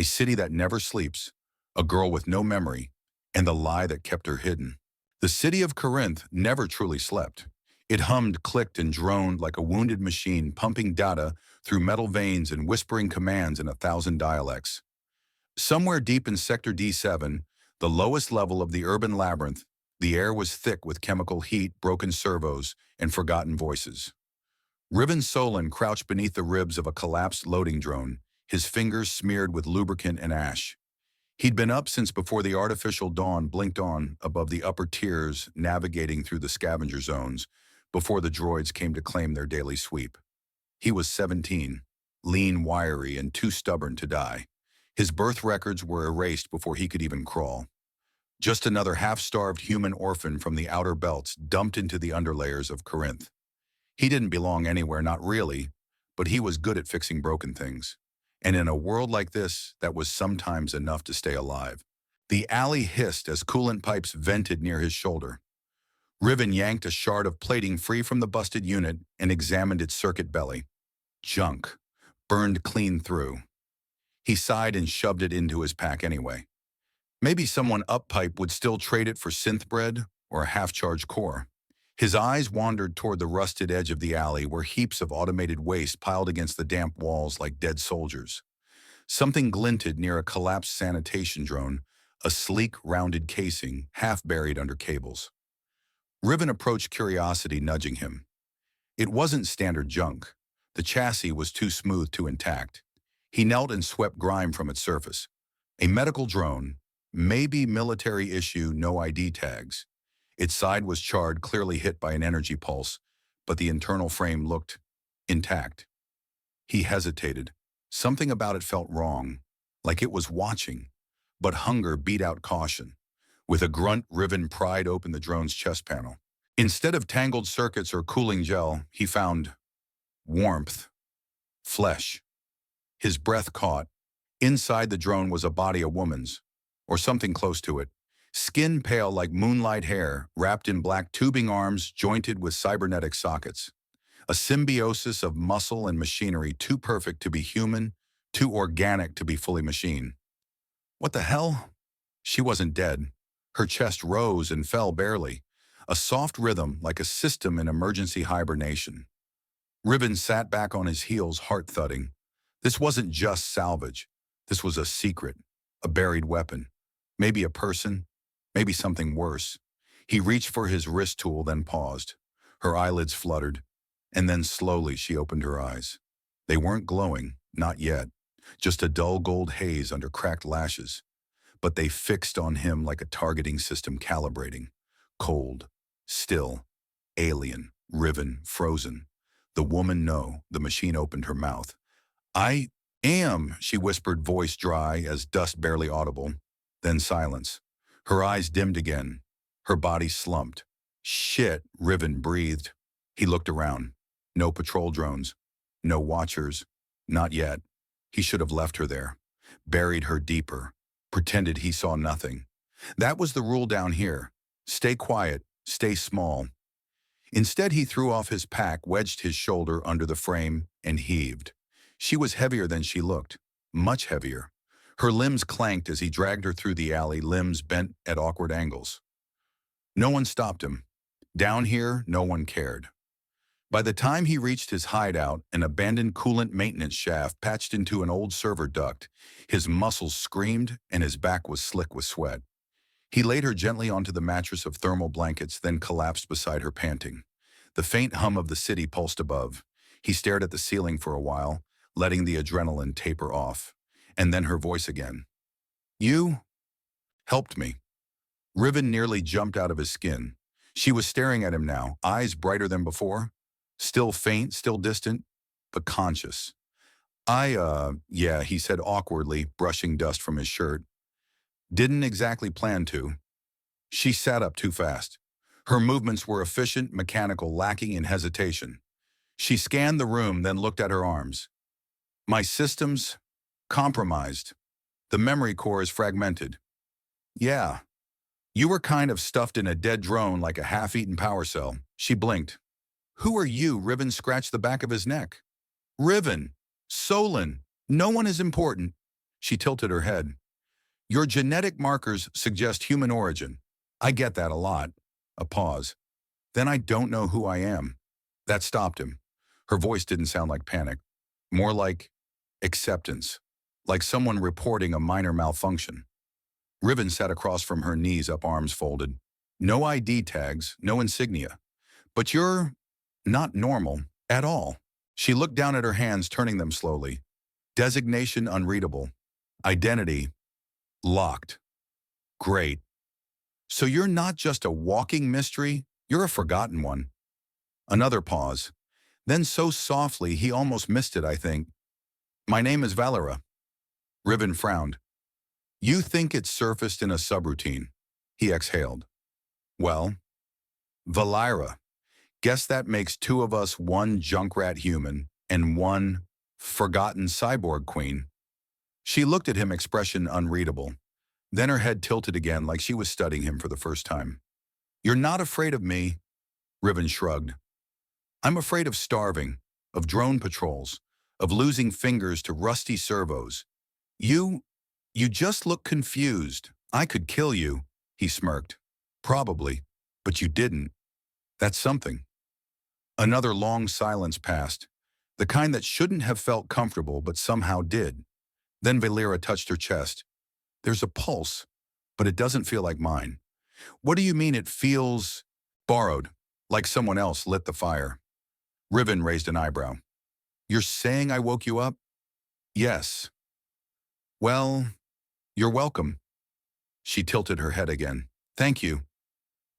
a city that never sleeps, a girl with no memory, and the lie that kept her hidden. The city of Corinth never truly slept. It hummed, clicked, and droned like a wounded machine, pumping data through metal veins and whispering commands in 1,000 dialects. Somewhere deep in Sector D7, the lowest level of the urban labyrinth, the air was thick with chemical heat, broken servos, and forgotten voices. Riven Solon crouched beneath the ribs of a collapsed loading drone, his fingers smeared with lubricant and ash. He'd been up since before the artificial dawn blinked on above the upper tiers, navigating through the scavenger zones, before the droids came to claim their daily sweep. He was 17, lean, wiry, and too stubborn to die. His birth records were erased before he could even crawl. Just another half-starved human orphan from the outer belts dumped into the underlayers of Corinth. He didn't belong anywhere, not really, but he was good at fixing broken things. And in a world like this, that was sometimes enough to stay alive. The alley hissed as coolant pipes vented near his shoulder. Riven yanked a shard of plating free from the busted unit and examined its circuit belly. Junk, burned clean through. He sighed and shoved it into his pack anyway. Maybe someone up pipe would still trade it for synth bread or a half-charged core. His eyes wandered toward the rusted edge of the alley where heaps of automated waste piled against the damp walls like dead soldiers. Something glinted near a collapsed sanitation drone, a sleek, rounded casing, half buried under cables. Riven approached curiosity, nudging him. It wasn't standard junk. The chassis was too smooth, too intact. He knelt and swept grime from its surface. A medical drone, maybe military issue, no ID tags. Its side was charred, clearly hit by an energy pulse, but the internal frame looked intact. He hesitated. Something about it felt wrong, like it was watching, but hunger beat out caution. With a grunt, Riven pried open the drone's chest panel. Instead of tangled circuits or cooling gel, he found warmth, flesh. His breath caught. Inside the drone was a body, a woman's, or something close to it. Skin pale like moonlight hair, wrapped in black tubing arms jointed with cybernetic sockets. A symbiosis of muscle and machinery, too perfect to be human, too organic to be fully machine. What the hell? She wasn't dead. Her chest rose and fell barely, a soft rhythm like a system in emergency hibernation. Riven sat back on his heels, heart thudding. This wasn't just salvage. This was a secret, a buried weapon. Maybe a person, maybe something worse. He reached for his wrist tool, then paused. Her eyelids fluttered, and then slowly she opened her eyes. They weren't glowing, not yet, just a dull gold haze under cracked lashes. But they fixed on him like a targeting system calibrating. Cold, still, alien, riven, frozen. The woman, no, the machine opened her mouth. "I am," she whispered, voice dry as dust barely audible. Then silence. Her eyes dimmed again. Her body slumped. "Shit," Riven breathed. He looked around. No patrol drones. No watchers. Not yet. He should have left her there. Buried her deeper. Pretended he saw nothing. That was the rule down here. Stay quiet. Stay small. Instead, he threw off his pack, wedged his shoulder under the frame, and heaved. She was heavier than she looked. Much heavier. Her limbs clanked as he dragged her through the alley, limbs bent at awkward angles. No one stopped him. Down here, no one cared. By the time he reached his hideout, an abandoned coolant maintenance shaft patched into an old server duct, his muscles screamed and his back was slick with sweat. He laid her gently onto the mattress of thermal blankets, then collapsed beside her, panting. The faint hum of the city pulsed above. He stared at the ceiling for a while, letting the adrenaline taper off. And then her voice again. "You helped me." Riven nearly jumped out of his skin. She was staring at him now, eyes brighter than before. Still faint, still distant, but conscious. Yeah, he said awkwardly, brushing dust from his shirt. "Didn't exactly plan to." She sat up too fast. Her movements were efficient, mechanical, lacking in hesitation. She scanned the room, then looked at her arms. "My systems, compromised. The memory core is fragmented." "Yeah. You were kind of stuffed in a dead drone like a half-eaten power cell." She blinked. "Who are you?" Riven scratched the back of his neck. "Riven. Solon. No one is important." She tilted her head. Your genetic markers suggest human origin. I get that a lot. A pause. Then I don't know who I am. That stopped him. Her voice didn't sound like panic. More like acceptance. Like someone reporting a minor malfunction. Riven sat across from her, knees up, arms folded. No ID tags, no insignia. But you're not normal at all. She looked down at her hands, turning them slowly. Designation unreadable. Identity locked. Great. So you're not just a walking mystery, you're a forgotten one. Another pause. Then so softly he almost missed it, I think. My name is Vaelira. Riven frowned. You think it surfaced in a subroutine. He exhaled. Well, Vaelira. Guess that makes two of us, one junkrat human and one forgotten cyborg queen. She looked at him, expression unreadable. Then her head tilted again like she was studying him for the first time. You're not afraid of me, Riven shrugged. I'm afraid of starving, of drone patrols, of losing fingers to rusty servos. You just look confused. I could kill you, he smirked. Probably, but you didn't. That's something. Another long silence passed, the kind that shouldn't have felt comfortable but somehow did. Then Vaelira touched her chest. There's a pulse, but it doesn't feel like mine. What do you mean it feels borrowed, like someone else lit the fire? Riven raised an eyebrow. You're saying I woke you up? Yes. Well, you're welcome. She tilted her head again. Thank you.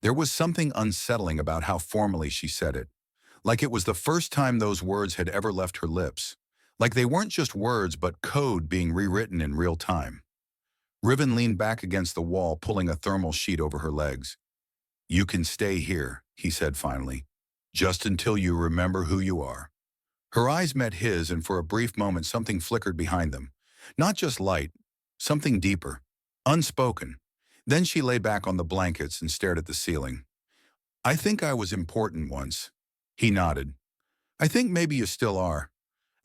There was something unsettling about how formally she said it, like it was the first time those words had ever left her lips, like they weren't just words but code being rewritten in real time. Riven leaned back against the wall, pulling a thermal sheet over her legs. You can stay here, he said finally, just until you remember who you are. Her eyes met his, and for a brief moment something flickered behind them. Not just light, something deeper, unspoken. Then she lay back on the blankets and stared at the ceiling. I think I was important once. He nodded. I think maybe you still are.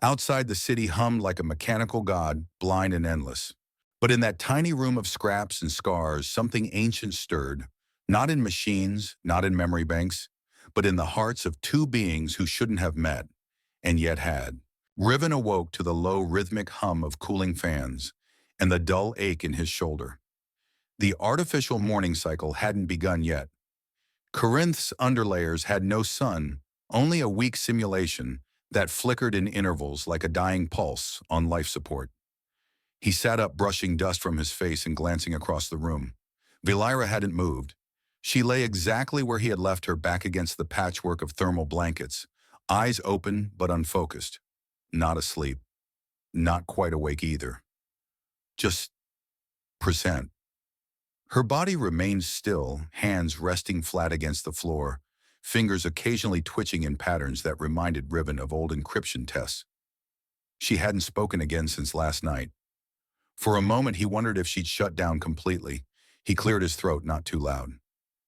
Outside, the city hummed like a mechanical god, blind and endless. But in that tiny room of scraps and scars, something ancient stirred, not in machines, not in memory banks, but in the hearts of two beings who shouldn't have met, and yet had. Riven awoke to the low rhythmic hum of cooling fans and the dull ache in his shoulder. The artificial morning cycle hadn't begun yet. Corinth's underlayers had no sun, only a weak simulation that flickered in intervals like a dying pulse on life support. He sat up, brushing dust from his face and glancing across the room. Vaelira hadn't moved. She lay exactly where he had left her, back against the patchwork of thermal blankets, eyes open but unfocused. Not asleep. Not quite awake either. Just present. Her body remained still, hands resting flat against the floor, fingers occasionally twitching in patterns that reminded Riven of old encryption tests. She hadn't spoken again since last night. For a moment he wondered if she'd shut down completely. He cleared his throat, not too loud.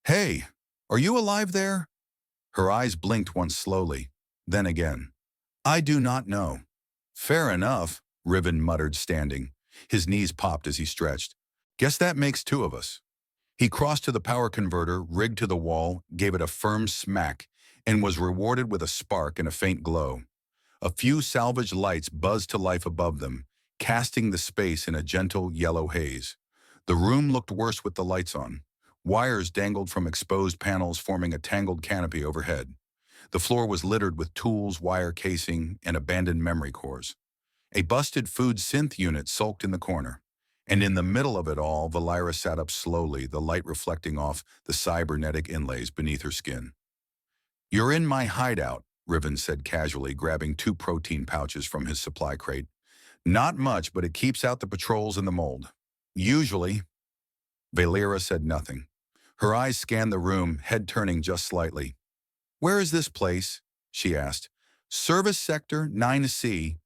Hey, are you alive there? Her eyes blinked once slowly, then again. I do not know. Fair enough, Riven muttered, standing. His knees popped as he stretched. Guess that makes two of us. He crossed to the power converter, rigged to the wall, gave it a firm smack, and was rewarded with a spark and a faint glow. A few salvage lights buzzed to life above them, casting the space in a gentle yellow haze. The room looked worse with the lights on. Wires dangled from exposed panels, forming a tangled canopy overhead. The floor was littered with tools, wire casing, and abandoned memory cores. A busted food synth unit sulked in the corner. And in the middle of it all, Vaelira sat up slowly, the light reflecting off the cybernetic inlays beneath her skin. You're in my hideout, Riven said casually, grabbing 2 protein pouches from his supply crate. Not much, but it keeps out the patrols and the mold. Usually. Vaelira said nothing. Her eyes scanned the room, head turning just slightly. Where is this place? She asked. Service Sector 9C.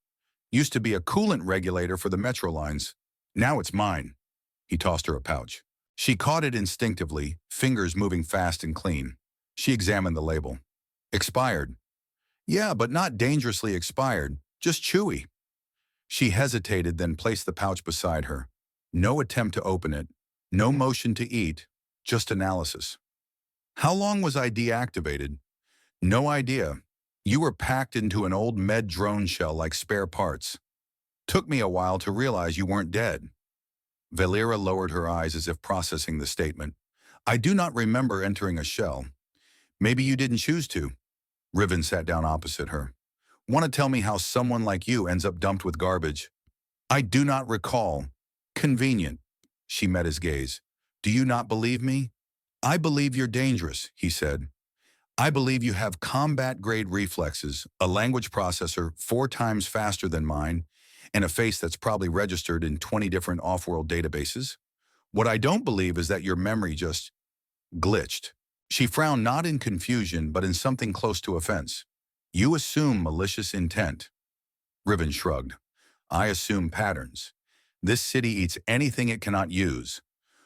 Used to be a coolant regulator for the metro lines. Now it's mine. He tossed her a pouch. She caught it instinctively, fingers moving fast and clean. She examined the label. Expired. Yeah, but not dangerously expired, just chewy. She hesitated, then placed the pouch beside her. No attempt to open it, no motion to eat, just analysis. How long was I deactivated? No idea. You were packed into an old med drone shell like spare parts. Took me a while to realize you weren't dead. Vaelira lowered her eyes as if processing the statement. I do not remember entering a shell. Maybe you didn't choose to. Riven sat down opposite her. Want to tell me how someone like you ends up dumped with garbage? I do not recall. Convenient. She met his gaze. Do you not believe me? I believe you're dangerous, he said. I believe you have combat-grade reflexes, a language processor 4 times faster than mine, and a face that's probably registered in 20 different off-world databases. What I don't believe is that your memory just glitched. She frowned not in confusion, but in something close to offense. You assume malicious intent. Riven shrugged. I assume patterns. This city eats anything it cannot use.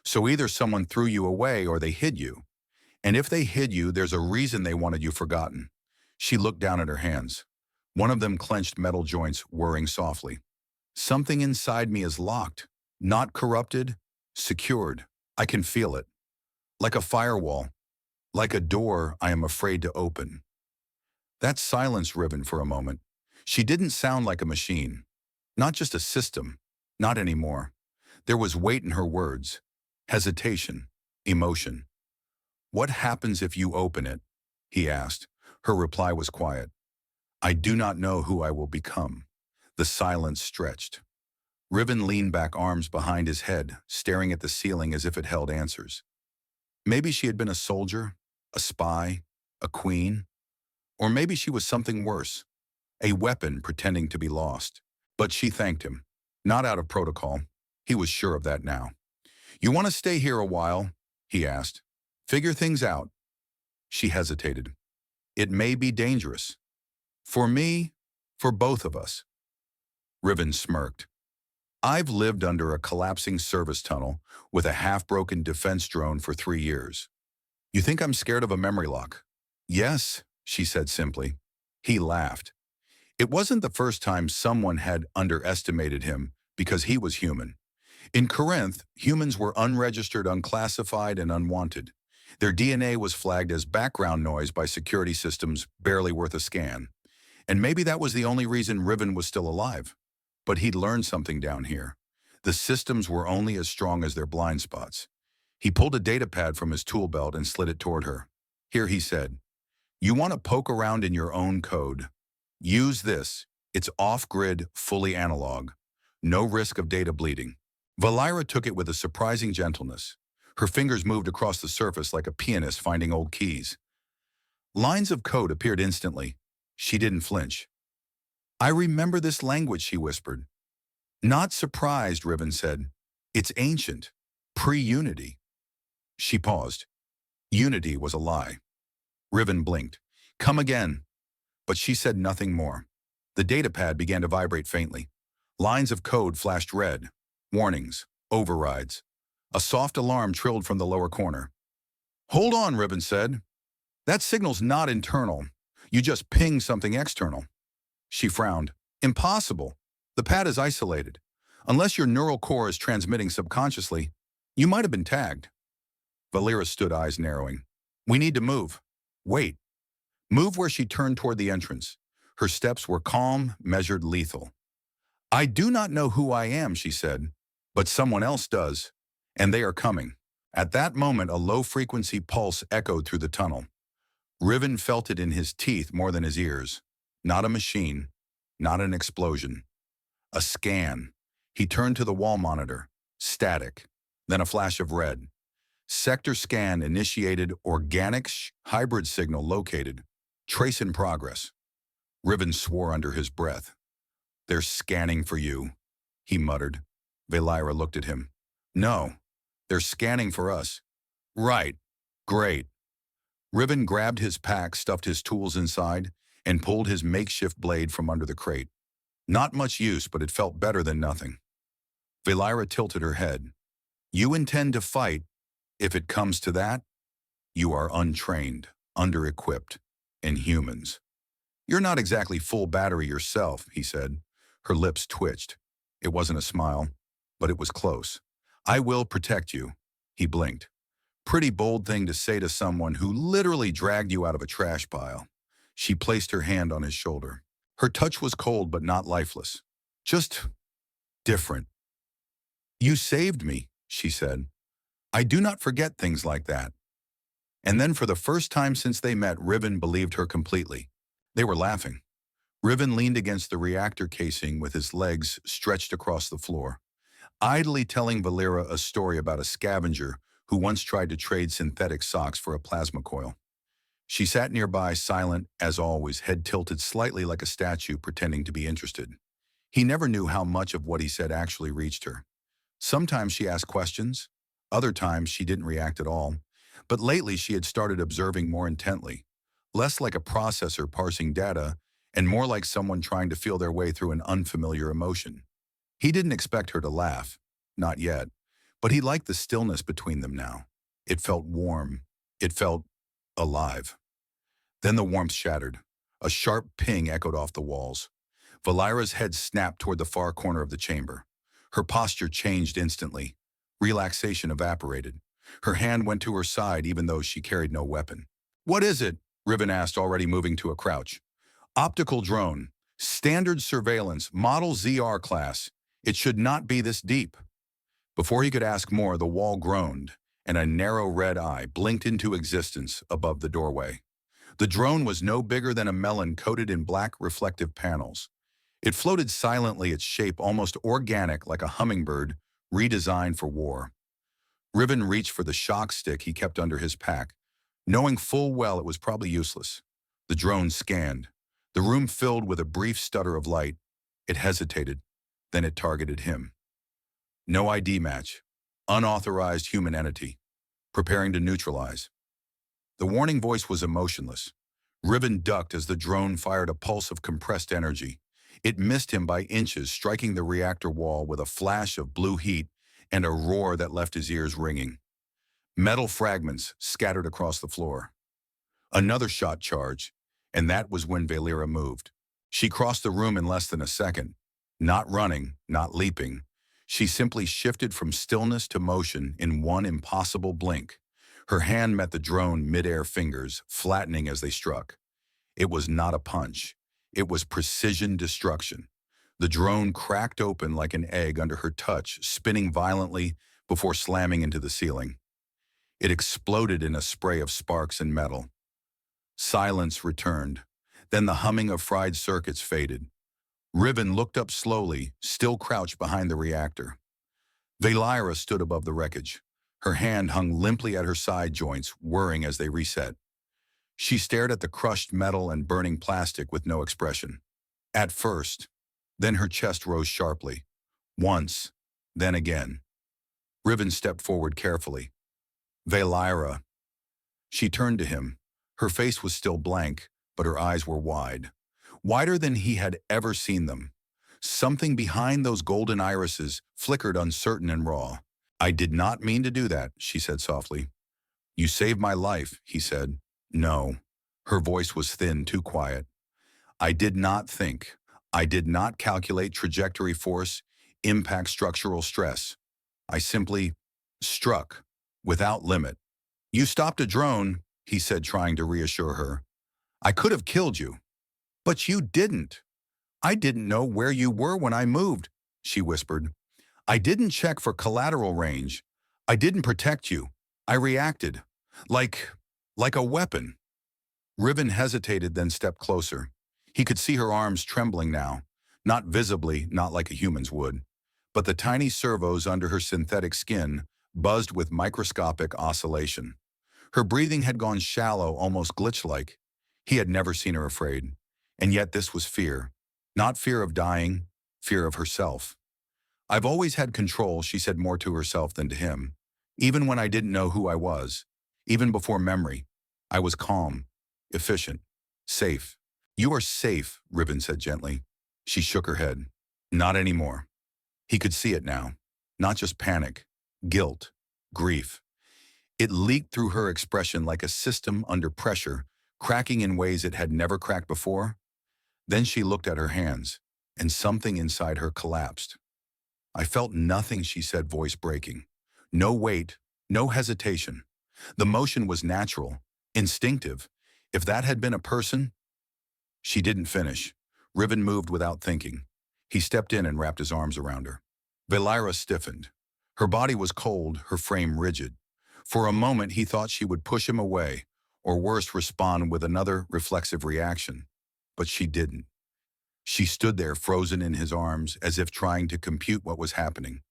So either someone threw you away or they hid you. And if they hid you, there's a reason they wanted you forgotten. She looked down at her hands. One of them clenched metal joints, whirring softly. Something inside me is locked, not corrupted, secured. I can feel it. Like a firewall, like a door I am afraid to open. That silence Riven for a moment. She didn't sound like a machine. Not just a system. Not anymore. There was weight in her words. Hesitation. Emotion. What happens if you open it? He asked. Her reply was quiet. I do not know who I will become. The silence stretched. Riven leaned back, arms behind his head, staring at the ceiling as if it held answers. Maybe she had been a soldier, a spy, a queen, or maybe she was something worse, a weapon pretending to be lost. But she thanked him, not out of protocol. He was sure of that now. You want to stay here a while? He asked. Figure things out. She hesitated. It may be dangerous. For me, for both of us. Riven smirked. I've lived under a collapsing service tunnel with a half-broken defense drone for 3 years. You think I'm scared of a memory lock? Yes, she said simply. He laughed. It wasn't the first time someone had underestimated him because he was human. In Corinth, humans were unregistered, unclassified, and unwanted. Their DNA was flagged as background noise by security systems barely worth a scan. And maybe that was the only reason Riven was still alive. But he'd learned something down here. The systems were only as strong as their blind spots. He pulled a data pad from his tool belt and slid it toward her. Here, he said, you want to poke around in your own code. Use this. It's off-grid, fully analog. No risk of data bleeding. Vaelira took it with a surprising gentleness. Her fingers moved across the surface like a pianist finding old keys. Lines of code appeared instantly. She didn't flinch. I remember this language, she whispered. Not surprised, Riven said. It's ancient. Pre-Unity. She paused. Unity was a lie. Riven blinked. Come again. But she said nothing more. The datapad began to vibrate faintly. Lines of code flashed red. Warnings. Overrides. A soft alarm trilled from the lower corner. Hold on, Riven said. That signal's not internal. You just pinged something external. She frowned. Impossible. The pad is isolated. Unless your neural core is transmitting subconsciously, you might have been tagged. Vaelira stood, eyes narrowing. We need to move. Wait. Move where she turned toward the entrance. Her steps were calm, measured, lethal. I do not know who I am, she said, but someone else does, and they are coming. At that moment, a low-frequency pulse echoed through the tunnel. Riven felt it in his teeth more than his ears. Not a machine, not an explosion. A scan. He turned to the wall monitor. Static. Then a flash of red. Sector scan initiated. Organic hybrid signal located. Trace in progress. Riven swore under his breath. They're scanning for you, he muttered. Vaelira looked at him. No, they're scanning for us. Right. Great. Riven grabbed his pack, stuffed his tools inside, and pulled his makeshift blade from under the crate. Not much use, but it felt better than nothing. Vaelira tilted her head. You intend to fight. If it comes to that, you are untrained, under-equipped, inhumans. You're not exactly full battery yourself, he said. Her lips twitched. It wasn't a smile, but it was close. "I will protect you." He blinked. Pretty bold thing to say to someone who literally dragged you out of a trash pile. She placed her hand on his shoulder. Her touch was cold but not lifeless. Just different. "You saved me," she said. "I do not forget things like that." And then for the first time since they met, Riven believed her completely. They were laughing. Riven leaned against the reactor casing with his legs stretched across the floor, idly telling Vaelira a story about a scavenger who once tried to trade synthetic socks for a plasma coil. She sat nearby, silent as always, head tilted slightly like a statue, pretending to be interested. He never knew how much of what he said actually reached her. Sometimes she asked questions, other times she didn't react at all. But lately she had started observing more intently, less like a processor parsing data, and more like someone trying to feel their way through an unfamiliar emotion. He didn't expect her to laugh, not yet, but he liked the stillness between them now. It felt warm. It felt alive. Then the warmth shattered. A sharp ping echoed off the walls. Vaelira's head snapped toward the far corner of the chamber. Her posture changed instantly. Relaxation evaporated. Her hand went to her side even though she carried no weapon. "What is it?" Riven asked, already moving to a crouch. "Optical drone. Standard surveillance. Model ZR class. It should not be this deep." Before he could ask more, the wall groaned, and a narrow red eye blinked into existence above the doorway. The drone was no bigger than a melon coated in black reflective panels. It floated silently, its shape almost organic like a hummingbird redesigned for war. Riven reached for the shock stick he kept under his pack, knowing full well it was probably useless. The drone scanned. The room filled with a brief stutter of light. It hesitated. Then it targeted him. No ID match. Unauthorized human entity. Preparing to neutralize. The warning voice was emotionless. Riven ducked as the drone fired a pulse of compressed energy. It missed him by inches, striking the reactor wall with a flash of blue heat and a roar that left his ears ringing. Metal fragments scattered across the floor. Another shot charged, and that was when Vaelira moved. She crossed the room in less than a second. Not running, not leaping. She simply shifted from stillness to motion in one impossible blink. Her hand met the drone mid-air fingers, flattening as they struck. It was not a punch. It was precision destruction. The drone cracked open like an egg under her touch, spinning violently before slamming into the ceiling. It exploded in a spray of sparks and metal. Silence returned. Then the humming of fried circuits faded. Riven looked up slowly, still crouched behind the reactor. Vaelira stood above the wreckage. Her hand hung limply at her side joints, whirring as they reset. She stared at the crushed metal and burning plastic with no expression. At first, then her chest rose sharply. Once, then again. Riven stepped forward carefully. "Vaelira." She turned to him. Her face was still blank, but her eyes were wide. Wider than he had ever seen them. Something behind those golden irises flickered uncertain and raw. "I did not mean to do that," she said softly. "You saved my life," he said. "No." Her voice was thin, too quiet. "I did not think. I did not calculate trajectory force, impact structural stress. I simply struck, without limit." "You stopped a drone," he said, trying to reassure her. "I could have killed you." "But you didn't." "I didn't know where you were when I moved," she whispered. "I didn't check for collateral range. I didn't protect you. I reacted. Like a weapon." Riven hesitated, then stepped closer. He could see her arms trembling now, not visibly, not like a human's would, but the tiny servos under her synthetic skin buzzed with microscopic oscillation. Her breathing had gone shallow, almost glitch-like. He had never seen her afraid. And yet this was fear. Not fear of dying, fear of herself. "I've always had control," she said, more to herself than to him. "Even when I didn't know who I was. Even before memory. I was calm, efficient, safe." "You are safe," Riven said gently. She shook her head. "Not anymore." He could see it now. Not just panic, guilt, grief. It leaked through her expression like a system under pressure, cracking in ways it had never cracked before. Then she looked at her hands. and something inside her collapsed. I felt nothing, she said, voice breaking. No weight, no hesitation. The motion was natural, instinctive. If that had been a person. She didn't finish. Riven moved without thinking. He stepped in and wrapped his arms around her. Vaelira stiffened. Her body was cold, her frame rigid. For a moment he thought she would push him away, or worse, respond with another reflexive reaction. But she didn't. She stood there frozen in his arms, as if trying to compute what was happening.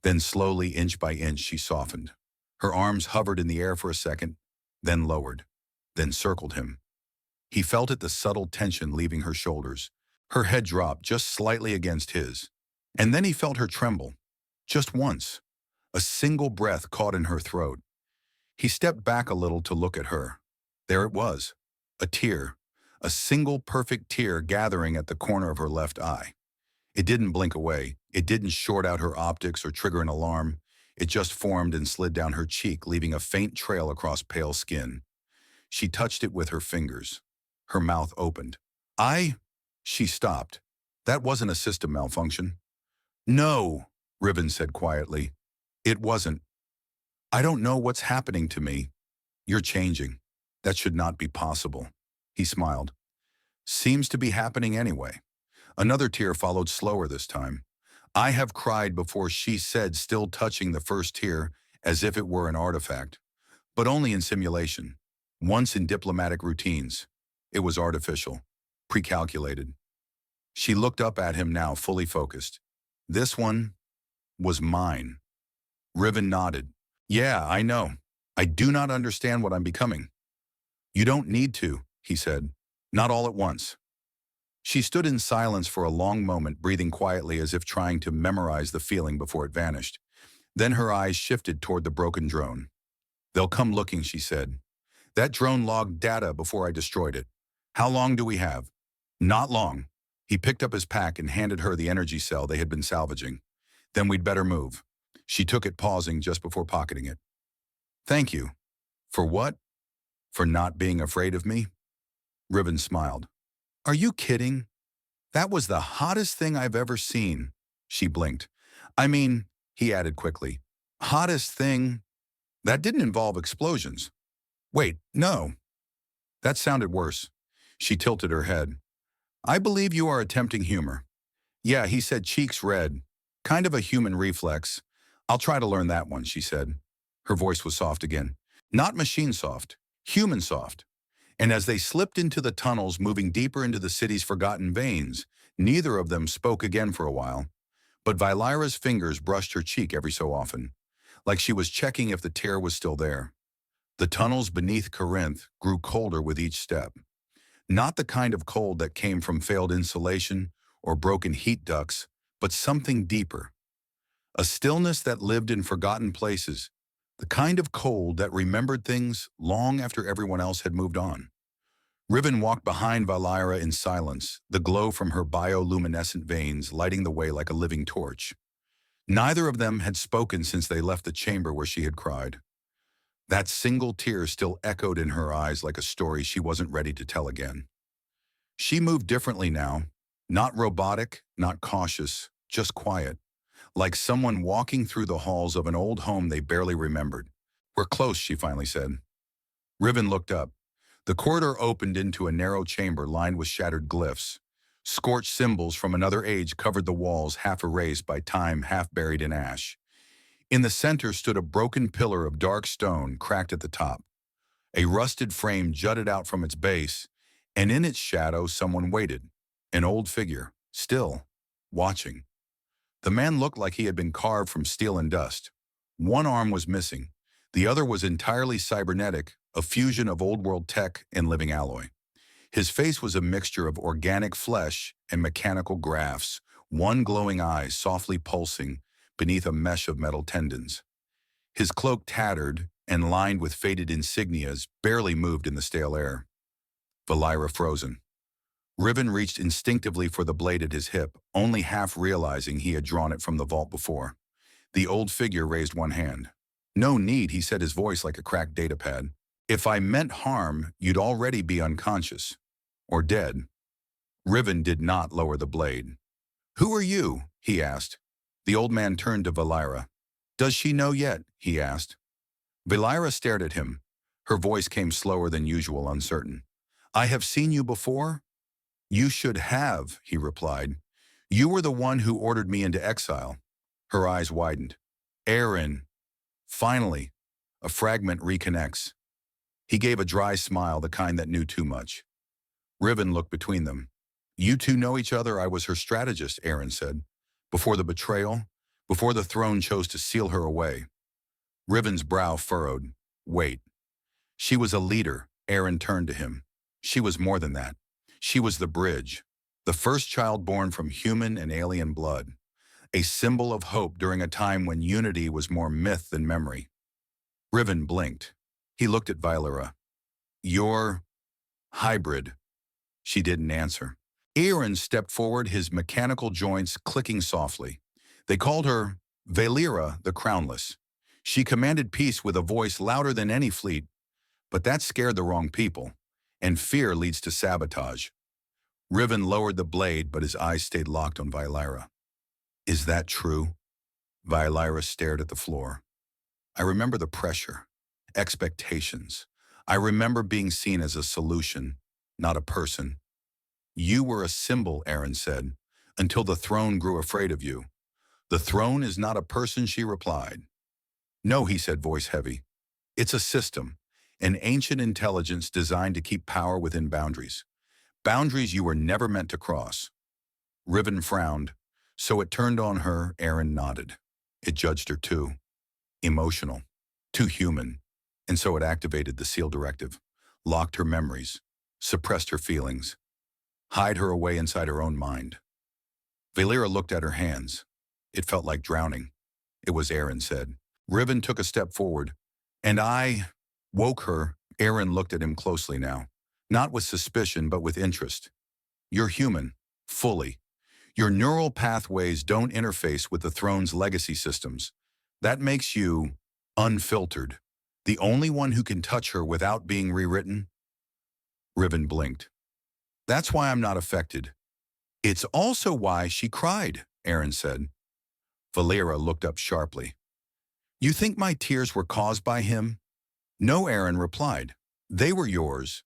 Then slowly, inch by inch, she softened. Her arms hovered in the air for a second, then lowered, then circled him. He felt it, the subtle tension leaving her shoulders. Her head dropped just slightly against his. And then he felt her tremble. Just once. A single breath caught in her throat. He stepped back a little to look at her. There it was. A tear. A single perfect tear gathering at the corner of her left eye. It didn't blink away. It didn't short out her optics or trigger an alarm. It just formed and slid down her cheek, leaving a faint trail across pale skin. She touched it with her fingers. Her mouth opened. She stopped. That wasn't a system malfunction. No, Riven said quietly. It wasn't. I don't know what's happening to me. You're changing. That should not be possible. He smiled. Seems to be happening anyway. Another tear followed, slower this time. I have cried before, she said, still touching the first tear as if it were an artifact. But only in simulation. Once in diplomatic routines. It was artificial. Precalculated. She looked up at him now, fully focused. This one was mine. Riven nodded. Yeah, I know. I do not understand what I'm becoming. You don't need to, he said. Not all at once. She stood in silence for a long moment, breathing quietly as if trying to memorize the feeling before it vanished. Then her eyes shifted toward the broken drone. They'll come looking, she said. That drone logged data before I destroyed it. How long do we have? Not long. He picked up his pack and handed her the energy cell they had been salvaging. Then we'd better move. She took it, pausing just before pocketing it. Thank you. For what? For not being afraid of me? Riven smiled. Are you kidding? That was the hottest thing I've ever seen. She blinked. I mean, he added quickly, hottest thing? That didn't involve explosions. Wait, no. That sounded worse. She tilted her head. I believe you are attempting humor. Yeah, he said, cheeks red. Kind of a human reflex. I'll try to learn that one, she said. Her voice was soft again. Not machine soft, human soft. And as they slipped into the tunnels, moving deeper into the city's forgotten veins, neither of them spoke again for a while. But Vaelira's fingers brushed her cheek every so often, like she was checking if the tear was still there. The tunnels beneath Corinth grew colder with each step. Not the kind of cold that came from failed insulation or broken heat ducts, but something deeper. A stillness that lived in forgotten places, the kind of cold that remembered things long after everyone else had moved on. Riven walked behind Vaelira in silence, the glow from her bioluminescent veins lighting the way like a living torch. Neither of them had spoken since they left the chamber where she had cried. That single tear still echoed in her eyes like a story she wasn't ready to tell again. She moved differently now, not robotic, not cautious, just quiet, like someone walking through the halls of an old home they barely remembered. We're close, she finally said. Riven looked up. The corridor opened into a narrow chamber lined with shattered glyphs. Scorched symbols from another age covered the walls, half erased by time, half buried in ash. In the center stood a broken pillar of dark stone, cracked at the top. A rusted frame jutted out from its base, and in its shadow someone waited, an old figure, still, watching. The man looked like he had been carved from steel and dust. One arm was missing. The other was entirely cybernetic, a fusion of old-world tech and living alloy. His face was a mixture of organic flesh and mechanical grafts, one glowing eye softly pulsing beneath a mesh of metal tendons. His cloak, tattered and lined with faded insignias, barely moved in the stale air. Vaelira frozen. Riven reached instinctively for the blade at his hip, only half realizing he had drawn it from the vault before. The old figure raised one hand. No need, he said, his voice like a cracked datapad. If I meant harm, you'd already be unconscious. Or dead. Riven did not lower the blade. Who are you? He asked. The old man turned to Vaelira. Does she know yet? He asked. Vaelira stared at him. Her voice came slower than usual, uncertain. I have seen you before? You should have, he replied. You were the one who ordered me into exile. Her eyes widened. Aaron. Finally, a fragment reconnects. He gave a dry smile, the kind that knew too much. Riven looked between them. You two know each other. I was her strategist, Aaron said. Before the betrayal, before the throne chose to seal her away. Riven's brow furrowed. Wait. She was a leader, Aaron turned to him. She was more than that. She was the bridge. The first child born from human and alien blood. A symbol of hope during a time when unity was more myth than memory. Riven blinked. He looked at Vaelira. You're hybrid. She didn't answer. Aaron stepped forward, his mechanical joints clicking softly. They called her Vaelira the Crownless. She commanded peace with a voice louder than any fleet, but that scared the wrong people, and fear leads to sabotage. Riven lowered the blade, but his eyes stayed locked on Vaelira. Is that true? Vaelira stared at the floor. I remember the pressure, expectations. I remember being seen as a solution, not a person. You were a symbol, Aaron said, until the throne grew afraid of you. The throne is not a person, she replied. No, he said, voice heavy. It's a system, an ancient intelligence designed to keep power within boundaries. Boundaries you were never meant to cross. Riven frowned. So it turned on her, Aaron nodded. It judged her too. Emotional. Too human. And so it activated the seal directive. Locked her memories. Suppressed her feelings. Hide her away inside her own mind. Vaelira looked at her hands. It felt like drowning. It was Aaron said. Riven took a step forward. And I woke her. Aaron looked at him closely now. Not with suspicion, but with interest. You're human. Fully. Your neural pathways don't interface with the throne's legacy systems. That makes you unfiltered. The only one who can touch her without being rewritten? Riven blinked. That's why I'm not affected. It's also why she cried, Aaron said. Vaelira looked up sharply. You think my tears were caused by him? No, Aaron replied. They were yours,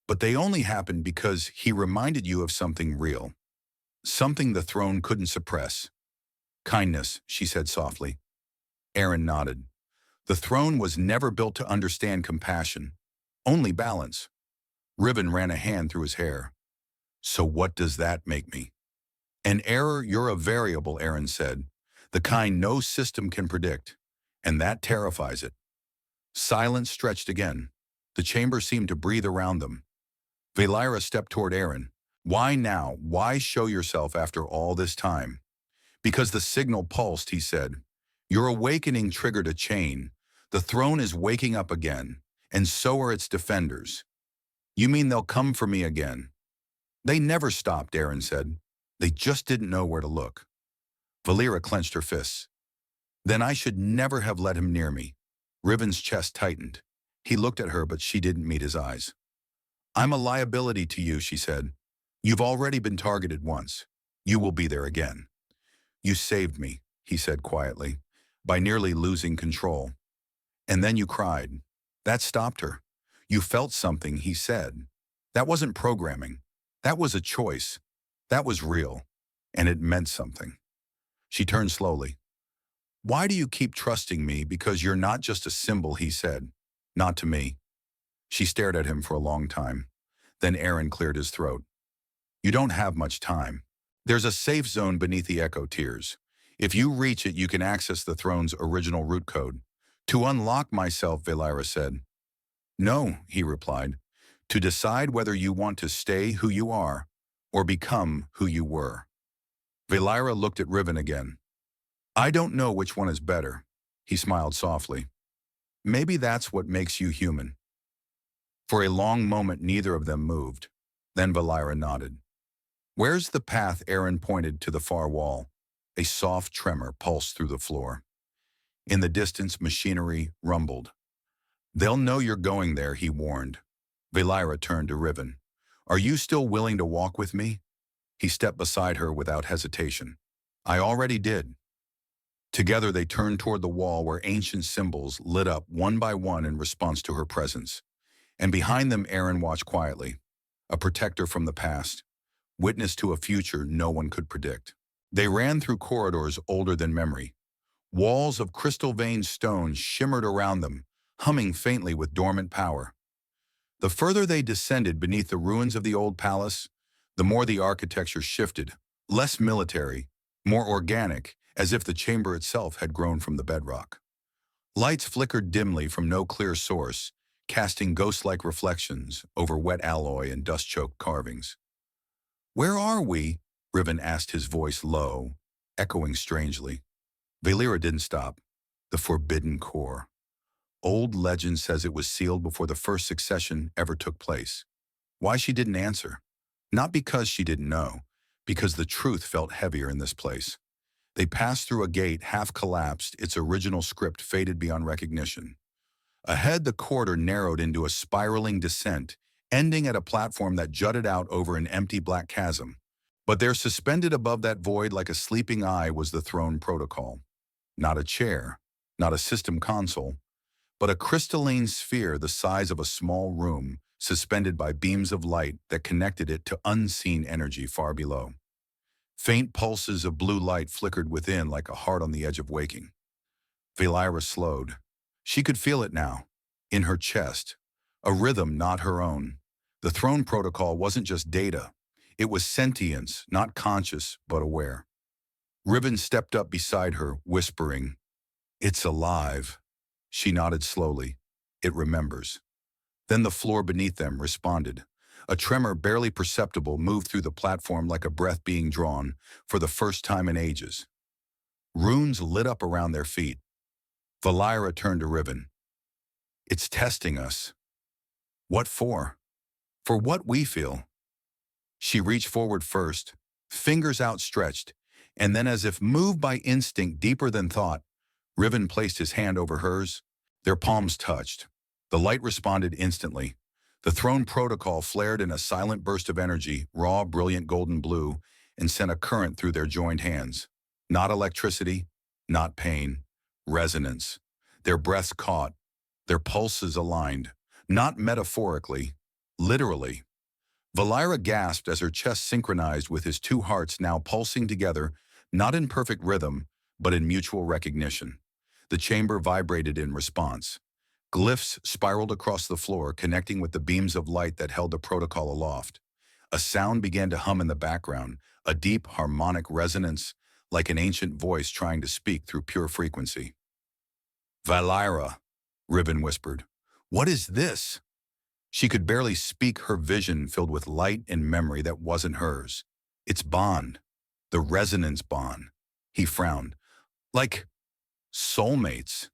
but they only happened because he reminded you of something real. Something the throne couldn't suppress. Kindness, she said softly. Aaron nodded. The throne was never built to understand compassion, only balance. Riven ran a hand through his hair. So what does that make me? An error, you're a variable, Aaron said. The kind no system can predict, and that terrifies it. Silence stretched again. The chamber seemed to breathe around them. Vaelira stepped toward Aaron. Why now? Why show yourself after all this time? Because the signal pulsed, he said. Your awakening triggered a chain. The throne is waking up again, and so are its defenders. You mean they'll come for me again? They never stopped, Aaron said. They just didn't know where to look. Vaelira clenched her fists. Then I should never have let him near me. Riven's chest tightened. He looked at her, but she didn't meet his eyes. I'm a liability to you, she said. You've already been targeted once. You will be there again. You saved me, he said quietly, by nearly losing control. And then you cried. That stopped her. You felt something, he said. That wasn't programming. That was a choice. That was real. And it meant something. She turned slowly. Why do you keep trusting me? Because you're not just a symbol, he said. Not to me. She stared at him for a long time. Then Aaron cleared his throat. You don't have much time. There's a safe zone beneath the echo tiers. If you reach it, you can access the throne's original root code. To unlock myself, Vaelira said. No, he replied. To decide whether you want to stay who you are or become who you were. Vaelira looked at Riven again. I don't know which one is better. He smiled softly. Maybe that's what makes you human. For a long moment, neither of them moved. Then Vaelira nodded. Where's the path? Aaron pointed to the far wall. A soft tremor pulsed through the floor. In the distance, machinery rumbled. They'll know you're going there, he warned. Vaelira turned to Riven. Are you still willing to walk with me? He stepped beside her without hesitation. I already did. Together they turned toward the wall where ancient symbols lit up one by one in response to her presence. And behind them Aaron watched quietly, a protector from the past, witness to a future no one could predict. They ran through corridors older than memory. Walls of crystal-veined stone shimmered around them, humming faintly with dormant power. The further they descended beneath the ruins of the old palace, the more the architecture shifted, less military, more organic, as if the chamber itself had grown from the bedrock. Lights flickered dimly from no clear source, casting ghost-like reflections over wet alloy and dust-choked carvings. "Where are we?" Riven asked, his voice low, echoing strangely. Vaelira didn't stop. The Forbidden Core. Old legend says it was sealed before the first succession ever took place. Why she didn't answer? Not because she didn't know, because the truth felt heavier in this place. They passed through a gate half collapsed, its original script faded beyond recognition. Ahead, the corridor narrowed into a spiraling descent, ending at a platform that jutted out over an empty black chasm. But there, suspended above that void like a sleeping eye, was the throne protocol. Not a chair, not a system console, but a crystalline sphere the size of a small room, suspended by beams of light that connected it to unseen energy far below. Faint pulses of blue light flickered within like a heart on the edge of waking. Vaelira slowed. She could feel it now, in her chest, a rhythm not her own. The throne protocol wasn't just data. It was sentience, not conscious, but aware. Riven stepped up beside her, whispering, "It's alive." She nodded slowly. "It remembers." Then the floor beneath them responded. A tremor barely perceptible moved through the platform like a breath being drawn, for the first time in ages. Runes lit up around their feet. Vaelira turned to Riven. "It's testing us." "What for?" "For what we feel." She reached forward first, fingers outstretched, and then, as if moved by instinct deeper than thought, Riven placed his hand over hers. Their palms touched. The light responded instantly. The throne protocol flared in a silent burst of energy, raw, brilliant golden blue, and sent a current through their joined hands. Not electricity, not pain, resonance. Their breaths caught, their pulses aligned, not metaphorically, literally. Vaelira gasped as her chest synchronized with his two hearts now pulsing together, not in perfect rhythm, but in mutual recognition. The chamber vibrated in response. Glyphs spiraled across the floor, connecting with the beams of light that held the protocol aloft. A sound began to hum in the background, a deep harmonic resonance, like an ancient voice trying to speak through pure frequency. "Vaelira," Riven whispered. "What is this?" She could barely speak, her vision filled with light and memory that wasn't hers. "It's bond. The resonance bond." He frowned. "Like soulmates."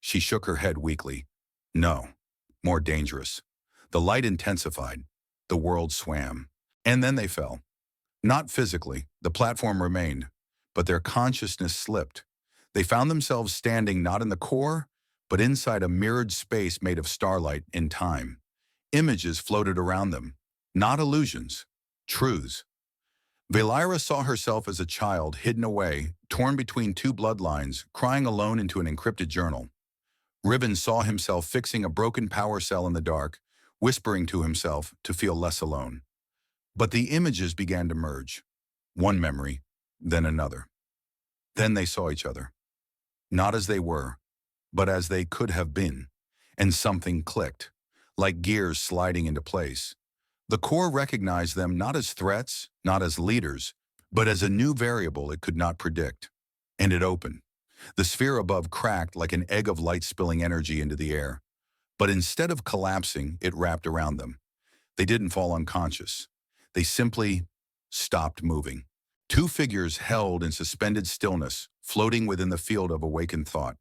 She shook her head weakly. "No, more dangerous." The light intensified. The world swam. And then they fell. Not physically, the platform remained, but their consciousness slipped. They found themselves standing not in the core, but inside a mirrored space made of starlight in time. Images floated around them, not illusions, truths. Vaelira saw herself as a child hidden away, torn between two bloodlines, crying alone into an encrypted journal. Riven saw himself fixing a broken power cell in the dark, whispering to himself to feel less alone. But the images began to merge. One memory, then another. Then they saw each other. Not as they were, but as they could have been. And something clicked, like gears sliding into place. The core recognized them not as threats, not as leaders, but as a new variable it could not predict. And it opened. The sphere above cracked like an egg of light spilling energy into the air. But instead of collapsing, it wrapped around them. They didn't fall unconscious. They simply stopped moving. Two figures held in suspended stillness, floating within the field of awakened thought.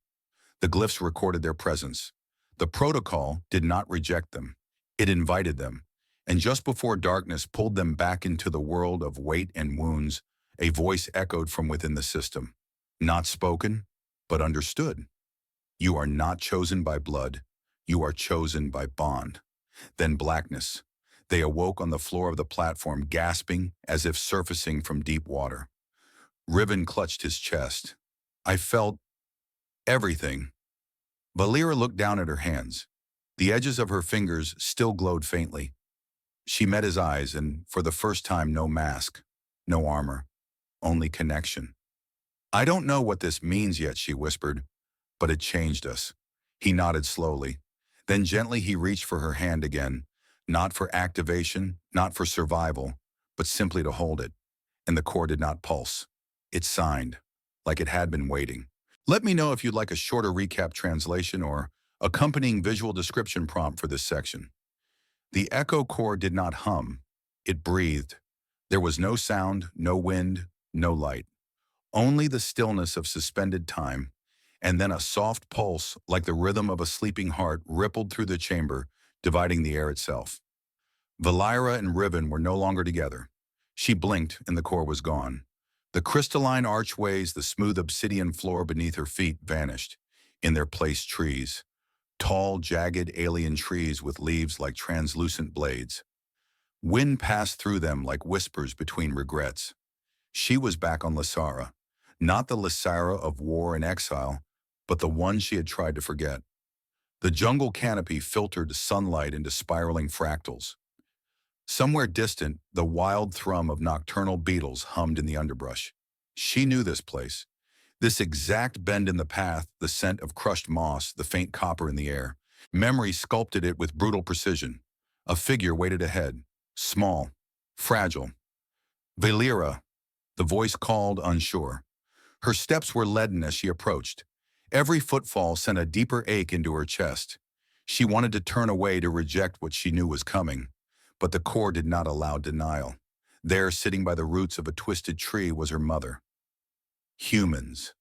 The glyphs recorded their presence. The protocol did not reject them. It invited them. And just before darkness pulled them back into the world of weight and wounds, a voice echoed from within the system. Not spoken, but understood. "You are not chosen by blood. You are chosen by bond." Then blackness. They awoke on the floor of the platform, gasping as if surfacing from deep water. Riven clutched his chest. I felt everything. Vaelira looked down at her hands. The edges of her fingers still glowed faintly. She met his eyes, and for the first time, no mask, no armor, only connection. I don't know what this means yet, she whispered, but it changed us. He nodded slowly. Then gently he reached for her hand again, not for activation, not for survival, but simply to hold it. And the core did not pulse. It signed, like it had been waiting. Let me know if you'd like a shorter recap translation or accompanying visual description prompt for this section. The echo core did not hum. It breathed. There was no sound, no wind, no light. Only the stillness of suspended time, and then a soft pulse like the rhythm of a sleeping heart rippled through the chamber, dividing the air itself. Vaelira and Riven were no longer together. She blinked and the core was gone. The crystalline archways, the smooth obsidian floor beneath her feet vanished. In their place, trees. Tall, jagged alien trees with leaves like translucent blades. Wind passed through them like whispers between regrets. She was back on Lysara. Not the Lysara of war and exile, but the one she had tried to forget. The jungle canopy filtered sunlight into spiraling fractals. Somewhere distant, the wild thrum of nocturnal beetles hummed in the underbrush. She knew this place. This exact bend in the path, the scent of crushed moss, the faint copper in the air. Memory sculpted it with brutal precision. A figure waited ahead, small, fragile. Vaelira, the voice called, unsure. Her steps were leaden as she approached. Every footfall sent a deeper ache into her chest. She wanted to turn away to reject what she knew was coming, but the core did not allow denial. There, sitting by the roots of a twisted tree, was her mother. Humans.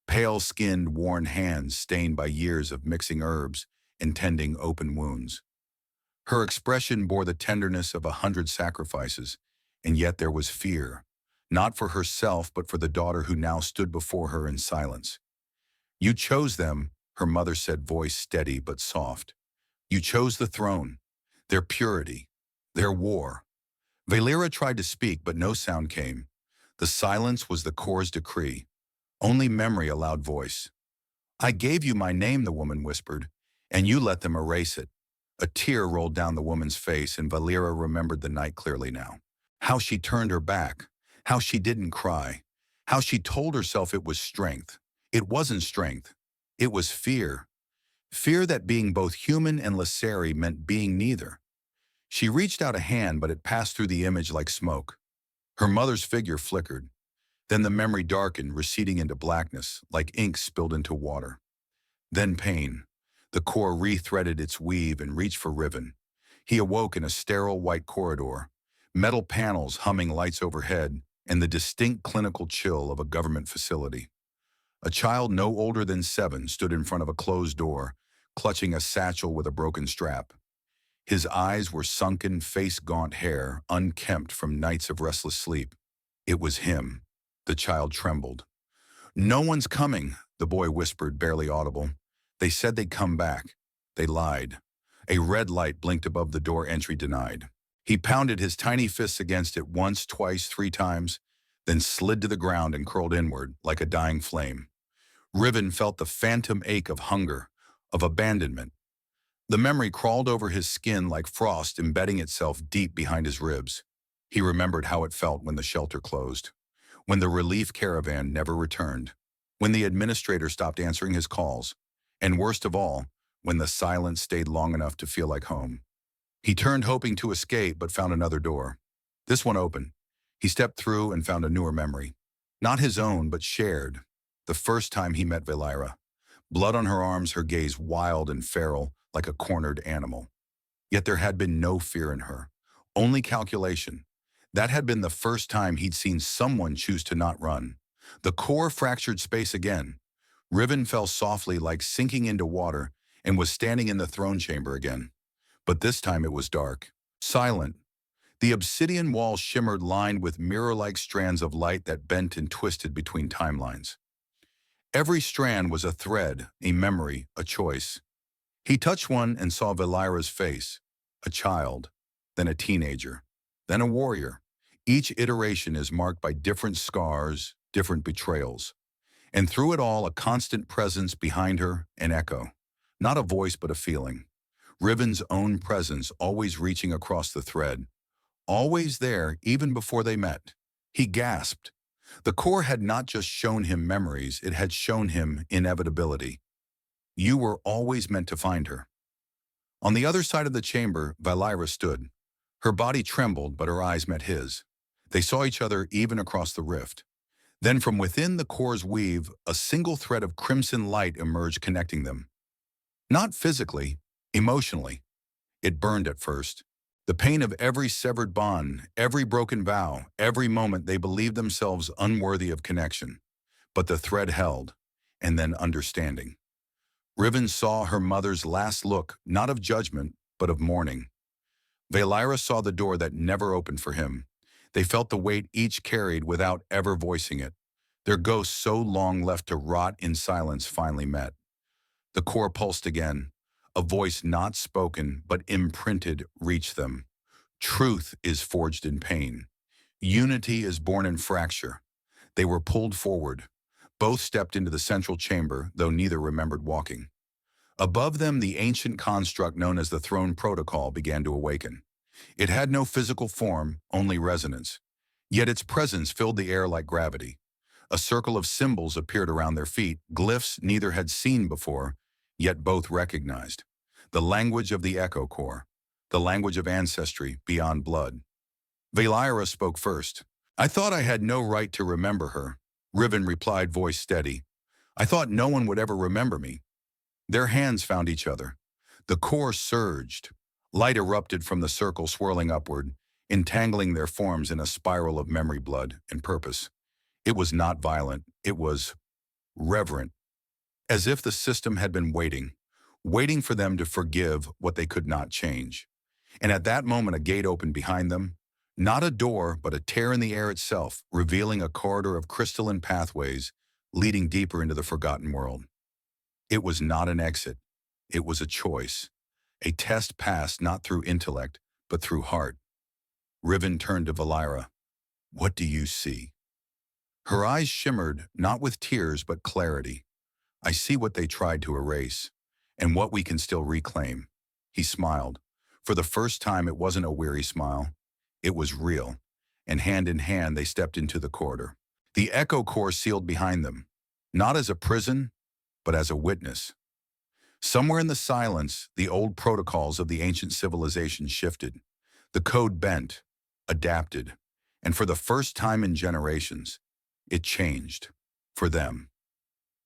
Pale-skinned, worn hands stained by years of mixing herbs and tending open wounds. Her expression bore the tenderness of 100 sacrifices, and yet there was fear, not for herself but for the daughter who now stood before her in silence. You chose them, her mother said, voice steady but soft. You chose the throne, their purity, their war. Vaelira tried to speak, but no sound came. The silence was the core's decree. Only memory allowed voice. I gave you my name, the woman whispered, and you let them erase it. A tear rolled down the woman's face, and Vaelira remembered the night clearly now. How she turned her back, how she didn't cry, how she told herself it was strength. It wasn't strength. It was fear. Fear that being both human and Lysari meant being neither. She reached out a hand, but it passed through the image like smoke. Her mother's figure flickered. Then the memory darkened, receding into blackness, like ink spilled into water. Then pain. The core re-threaded its weave and reached for Riven. He awoke in a sterile white corridor, metal panels humming lights overhead, and the distinct clinical chill of a government facility. A child no older than 7 stood in front of a closed door, clutching a satchel with a broken strap. His eyes were sunken, face-gaunt hair, unkempt from nights of restless sleep. It was him. The child trembled. No one's coming, the boy whispered, barely audible. They said they'd come back. They lied. A red light blinked above the door, entry denied. He pounded his tiny fists against it once, twice, 3 times, then slid to the ground and curled inward like a dying flame. Riven felt the phantom ache of hunger, of abandonment. The memory crawled over his skin like frost, embedding itself deep behind his ribs. He remembered how it felt when the shelter closed, when the relief caravan never returned, when the administrator stopped answering his calls, and worst of all, when the silence stayed long enough to feel like home. He turned, hoping to escape, but found another door. This one open. He stepped through and found a newer memory. Not his own, but shared. The first time he met Vaelira. Blood on her arms, her gaze wild and feral, like a cornered animal. Yet there had been no fear in her, only calculation. That had been the first time he'd seen someone choose to not run. The core fractured space again. Riven fell softly, like sinking into water, and was standing in the throne chamber again. But this time it was dark, silent. The obsidian walls shimmered, lined with mirror-like strands of light that bent and twisted between timelines. Every strand was a thread, a memory, a choice. He touched one and saw Vaelira's face, a child. then a teenager, then a warrior. Each iteration is marked by different scars, different betrayals. And through it all, a constant presence behind her, an echo. Not a voice, but a feeling. Riven's own presence always reaching across the thread. Always there, even before they met. He gasped. The core had not just shown him memories, it had shown him inevitability. You were always meant to find her. On the other side of the chamber, Vaelira stood. Her body trembled, but her eyes met his. They saw each other even across the rift. Then from within the core's weave, a single thread of crimson light emerged connecting them. Not physically, emotionally. It burned at first. The pain of every severed bond, every broken vow, every moment they believed themselves unworthy of connection. But the thread held, and then understanding. Riven saw her mother's last look, not of judgment, but of mourning. Vaelira saw the door that never opened for him. They felt the weight each carried without ever voicing it. Their ghosts so long left to rot in silence finally met. The core pulsed again. A voice not spoken but imprinted reached them. Truth is forged in pain. Unity is born in fracture. They were pulled forward. Both stepped into the central chamber, though neither remembered walking. Above them, the ancient construct known as the Throne Protocol began to awaken. It had no physical form, only resonance. Yet its presence filled the air like gravity. A circle of symbols appeared around their feet, glyphs neither had seen before, yet both recognized. The language of the Echo Core, the language of ancestry beyond blood. Vaelira spoke first. I thought I had no right to remember her. Riven replied, voice steady. I thought no one would ever remember me. Their hands found each other. The core surged. Light erupted from the circle swirling upward, entangling their forms in a spiral of memory, blood, and purpose. It was not violent. It was reverent, as if the system had been waiting for them to forgive what they could not change. And at that moment, a gate opened behind them. Not a door, but a tear in the air itself, revealing a corridor of crystalline pathways leading deeper into the forgotten world. It was not an exit. It was a choice. A test passed not through intellect, but through heart. Riven turned to Vaelira. What do you see? Her eyes shimmered, not with tears, but clarity. I see what they tried to erase, and what we can still reclaim. He smiled. For the first time, it wasn't a weary smile. It was real, and hand in hand they stepped into the corridor. The Echo Core sealed behind them, not as a prison, but as a witness. Somewhere in the silence, the old protocols of the ancient civilization shifted. The code bent, adapted, and for the first time in generations, it changed. For them.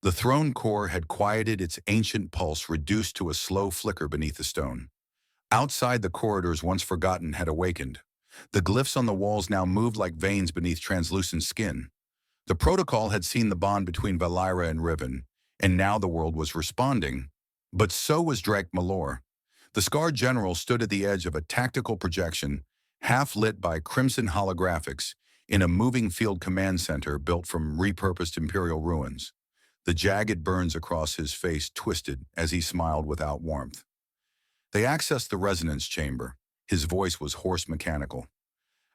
The throne core had quieted its ancient pulse, reduced to a slow flicker beneath the stone. Outside, the corridors once forgotten had awakened. The glyphs on the walls now moved like veins beneath translucent skin. The protocol had seen the bond between Vaelira and Riven, and now the world was responding. But so was Drake Malor. The scarred general stood at the edge of a tactical projection, half lit by crimson holographics, in a moving field command center built from repurposed Imperial ruins. The jagged burns across his face twisted as he smiled without warmth. They accessed the resonance chamber. His voice was hoarse mechanical.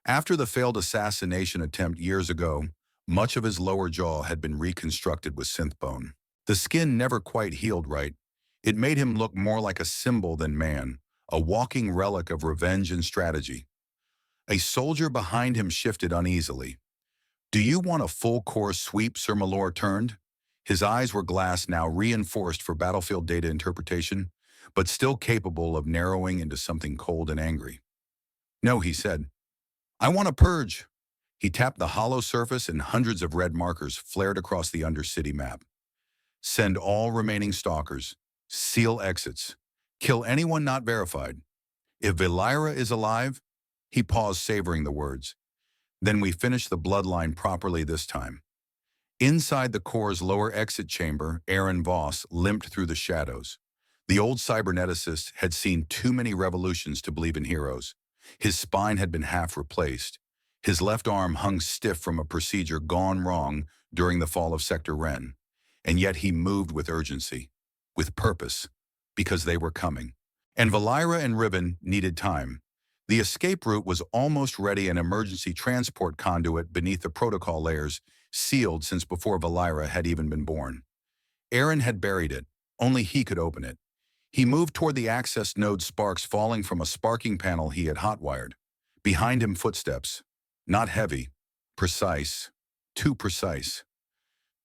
After the failed assassination attempt years ago, much of his lower jaw had been reconstructed with synth bone. The skin never quite healed right. It made him look more like a symbol than man, a walking relic of revenge and strategy. A soldier behind him shifted uneasily. Do you want a full-core sweep, Sir Malor turned? His eyes were glass, now reinforced for battlefield data interpretation, but still capable of narrowing into something cold and angry. No, he said. I want a purge. He tapped the hollow surface and hundreds of red markers flared across the Undercity map. Send all remaining stalkers. Seal exits. Kill anyone not verified. If Vaelira is alive, he paused, savoring the words. Then we finish the bloodline properly this time. Inside the core's lower exit chamber, Aaron Voss limped through the shadows. The old cyberneticist had seen too many revolutions to believe in heroes. His spine had been half replaced. His left arm hung stiff from a procedure gone wrong during the fall of Sector Wren. And yet he moved with urgency, with purpose, because they were coming. And Vaelira and Riven needed time. The escape route was almost ready, an emergency transport conduit beneath the protocol layers, sealed since before Vaelira had even been born. Aaron had buried it. Only he could open it. He moved toward the access node, sparks falling from a sparking panel he had hotwired. Behind him, footsteps. Not heavy. Precise. Too precise.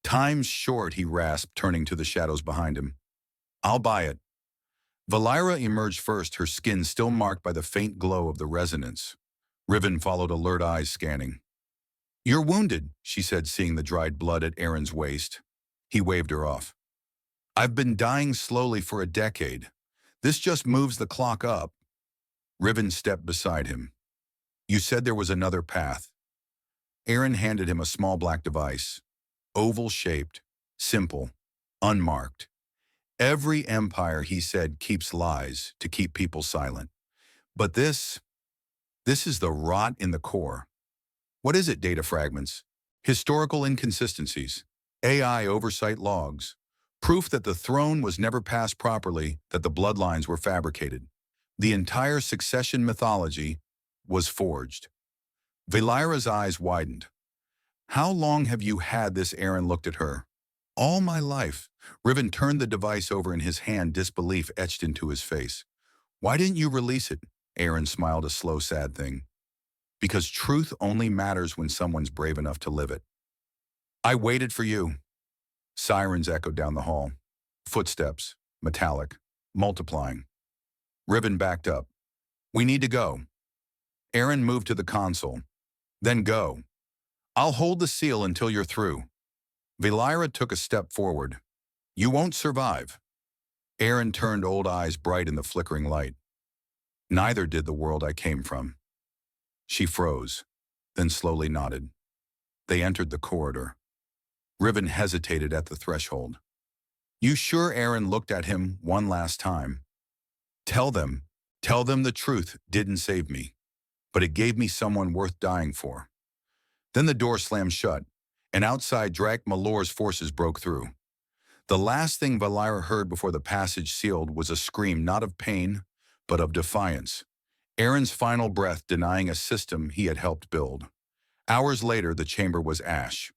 "Time's short," he rasped, turning to the shadows behind him. "I'll buy it." Vaelira emerged first, her skin still marked by the faint glow of the resonance. Riven followed, alert eyes scanning. "You're wounded," she said, seeing the dried blood at Aaron's waist. He waved her off. "I've been dying slowly for a decade. This just moves the clock up." Riven stepped beside him. "You said there was another path." Aaron handed him a small black device. Oval-shaped, simple, unmarked. "Every empire," he said, "keeps lies to keep people silent. But this is the rot in the core." "What is it?" "Data fragments. Historical inconsistencies. AI oversight logs. Proof that the throne was never passed properly, that the bloodlines were fabricated. The entire succession mythology was forged." Vaelira's eyes widened. "How long have you had this?" Aaron looked at her. "All my life." Riven turned the device over in his hand, disbelief etched into his face. "Why didn't you release it?" Aaron smiled, a slow, sad thing. "Because truth only matters when someone's brave enough to live it." "I waited for you." Sirens echoed down the hall. Footsteps, metallic, multiplying. Riven backed up. "We need to go." Aaron moved to the console. "Then go. I'll hold the seal until you're through." Vaelira took a step forward. "You won't survive." Aaron turned, old eyes bright in the flickering light. "Neither did the world I came from." She froze, then slowly nodded. They entered the corridor. Riven hesitated at the threshold. "You sure?" Aaron looked at him one last time. Tell them the truth didn't save me, but it gave me someone worth dying for." Then the door slammed shut, and outside, Drak Malor's forces broke through. The last thing Vaelira heard before the passage sealed was a scream, not of pain, but of defiance. Aaron's final breath denying a system he had helped build. Hours later, the chamber was ash.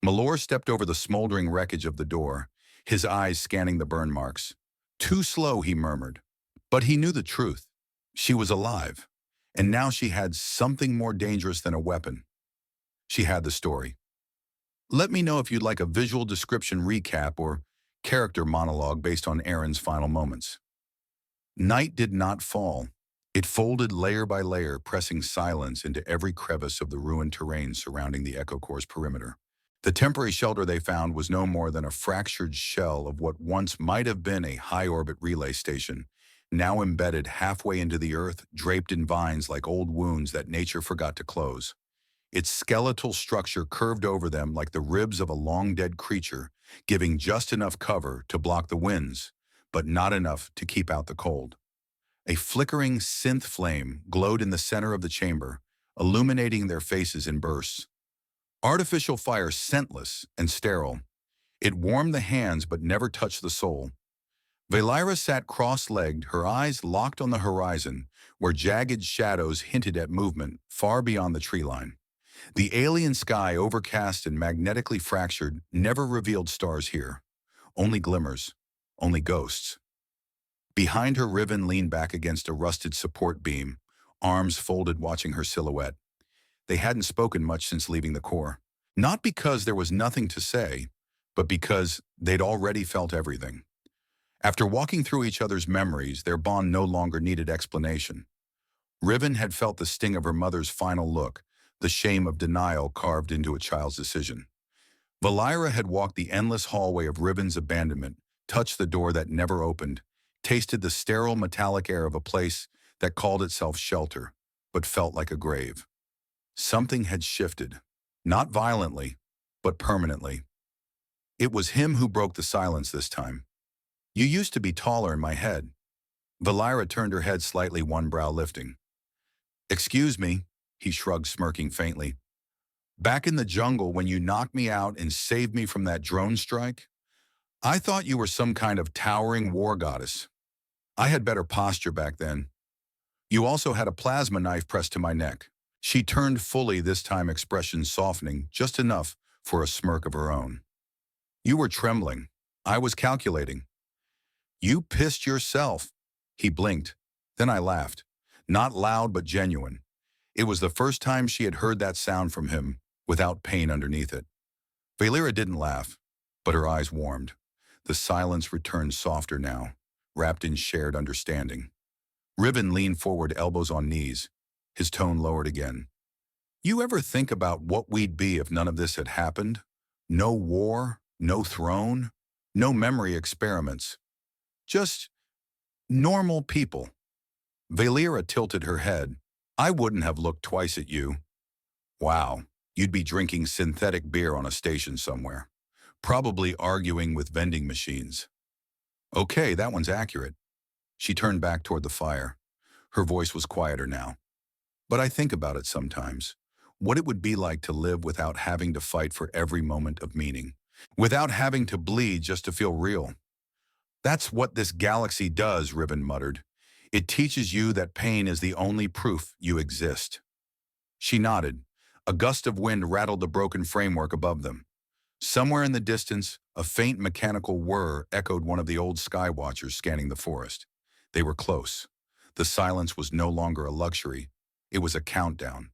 Malor stepped over the smoldering wreckage of the door, his eyes scanning the burn marks. "Too slow," he murmured. But he knew the truth. She was alive, and now she had something more dangerous than a weapon. She had the story. Let me know if you'd like a visual description recap or character monologue based on Aaron's final moments. Night did not fall. It folded layer by layer, pressing silence into every crevice of the ruined terrain surrounding the Echo Core's perimeter. The temporary shelter they found was no more than a fractured shell of what once might have been a high-orbit relay station, now embedded halfway into the earth, draped in vines like old wounds that nature forgot to close. Its skeletal structure curved over them like the ribs of a long-dead creature, giving just enough cover to block the winds, but not enough to keep out the cold. A flickering synth flame glowed in the center of the chamber, illuminating their faces in bursts. Artificial fire, scentless and sterile. It warmed the hands but never touched the soul. Vaelira sat cross-legged, her eyes locked on the horizon, where jagged shadows hinted at movement far beyond the tree line. The alien sky, overcast and magnetically fractured, never revealed stars here. Only glimmers, only ghosts. Behind her, Riven leaned back against a rusted support beam, arms folded, watching her silhouette. They hadn't spoken much since leaving the core. Not because there was nothing to say, but because they'd already felt everything. After walking through each other's memories, their bond no longer needed explanation. Riven had felt the sting of her mother's final look, the shame of denial carved into a child's decision. Vaelira had walked the endless hallway of Riven's abandonment, touched the door that never opened, tasted the sterile metallic air of a place that called itself shelter, but felt like a grave. Something had shifted, not violently, but permanently. It was him who broke the silence this time. "You used to be taller in my head." Vaelira turned her head slightly, one brow lifting. "Excuse me," he shrugged, smirking faintly. "Back in the jungle when you knocked me out and saved me from that drone strike? I thought you were some kind of towering war goddess. I had better posture back then." You also had a plasma knife pressed to my neck. She turned fully, this time expression softening just enough for a smirk of her own. You were trembling. I was calculating. You pissed yourself. He blinked. Then I laughed. Not loud but genuine. It was the first time she had heard that sound from him, without pain underneath it. Vaelira didn't laugh, but her eyes warmed. The silence returned softer now, wrapped in shared understanding. Riven leaned forward, elbows on knees. His tone lowered again. You ever think about what we'd be if none of this had happened? No war, no throne, no memory experiments. Just normal people. Vaelira tilted her head. I wouldn't have looked twice at you. Wow, you'd be drinking synthetic beer on a station somewhere. Probably arguing with vending machines. Okay, that one's accurate. She turned back toward the fire. Her voice was quieter now. But I think about it sometimes. What it would be like to live without having to fight for every moment of meaning. Without having to bleed just to feel real. That's what this galaxy does, Riven muttered. It teaches you that pain is the only proof you exist. She nodded. A gust of wind rattled the broken framework above them. Somewhere in the distance, a faint mechanical whir echoed one of the old skywatchers scanning the forest. They were close. The silence was no longer a luxury. It was a countdown.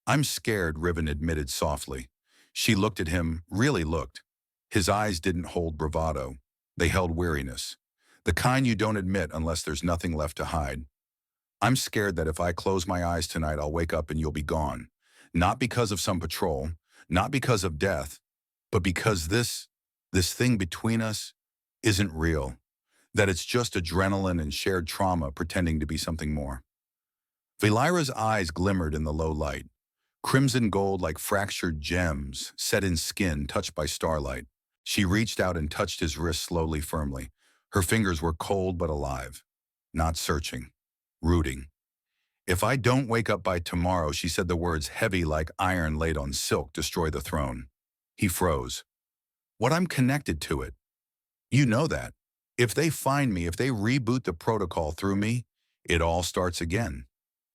I'm scared, Riven admitted softly. She looked at him, really looked. His eyes didn't hold bravado. They held weariness. The kind you don't admit unless there's nothing left to hide. I'm scared that if I close my eyes tonight, I'll wake up and you'll be gone. Not because of some patrol, not because of death, but because this thing between us isn't real. That it's just adrenaline and shared trauma pretending to be something more. Vaelira's eyes glimmered in the low light. Crimson gold like fractured gems set in skin touched by starlight. She reached out and touched his wrist slowly, firmly. Her fingers were cold but alive. Not searching. Rooting. If I don't wake up by tomorrow, she said the words heavy like iron laid on silk, destroy the throne. He froze. What I'm connected to it. You know that. If they find me, if they reboot the protocol through me, it all starts again.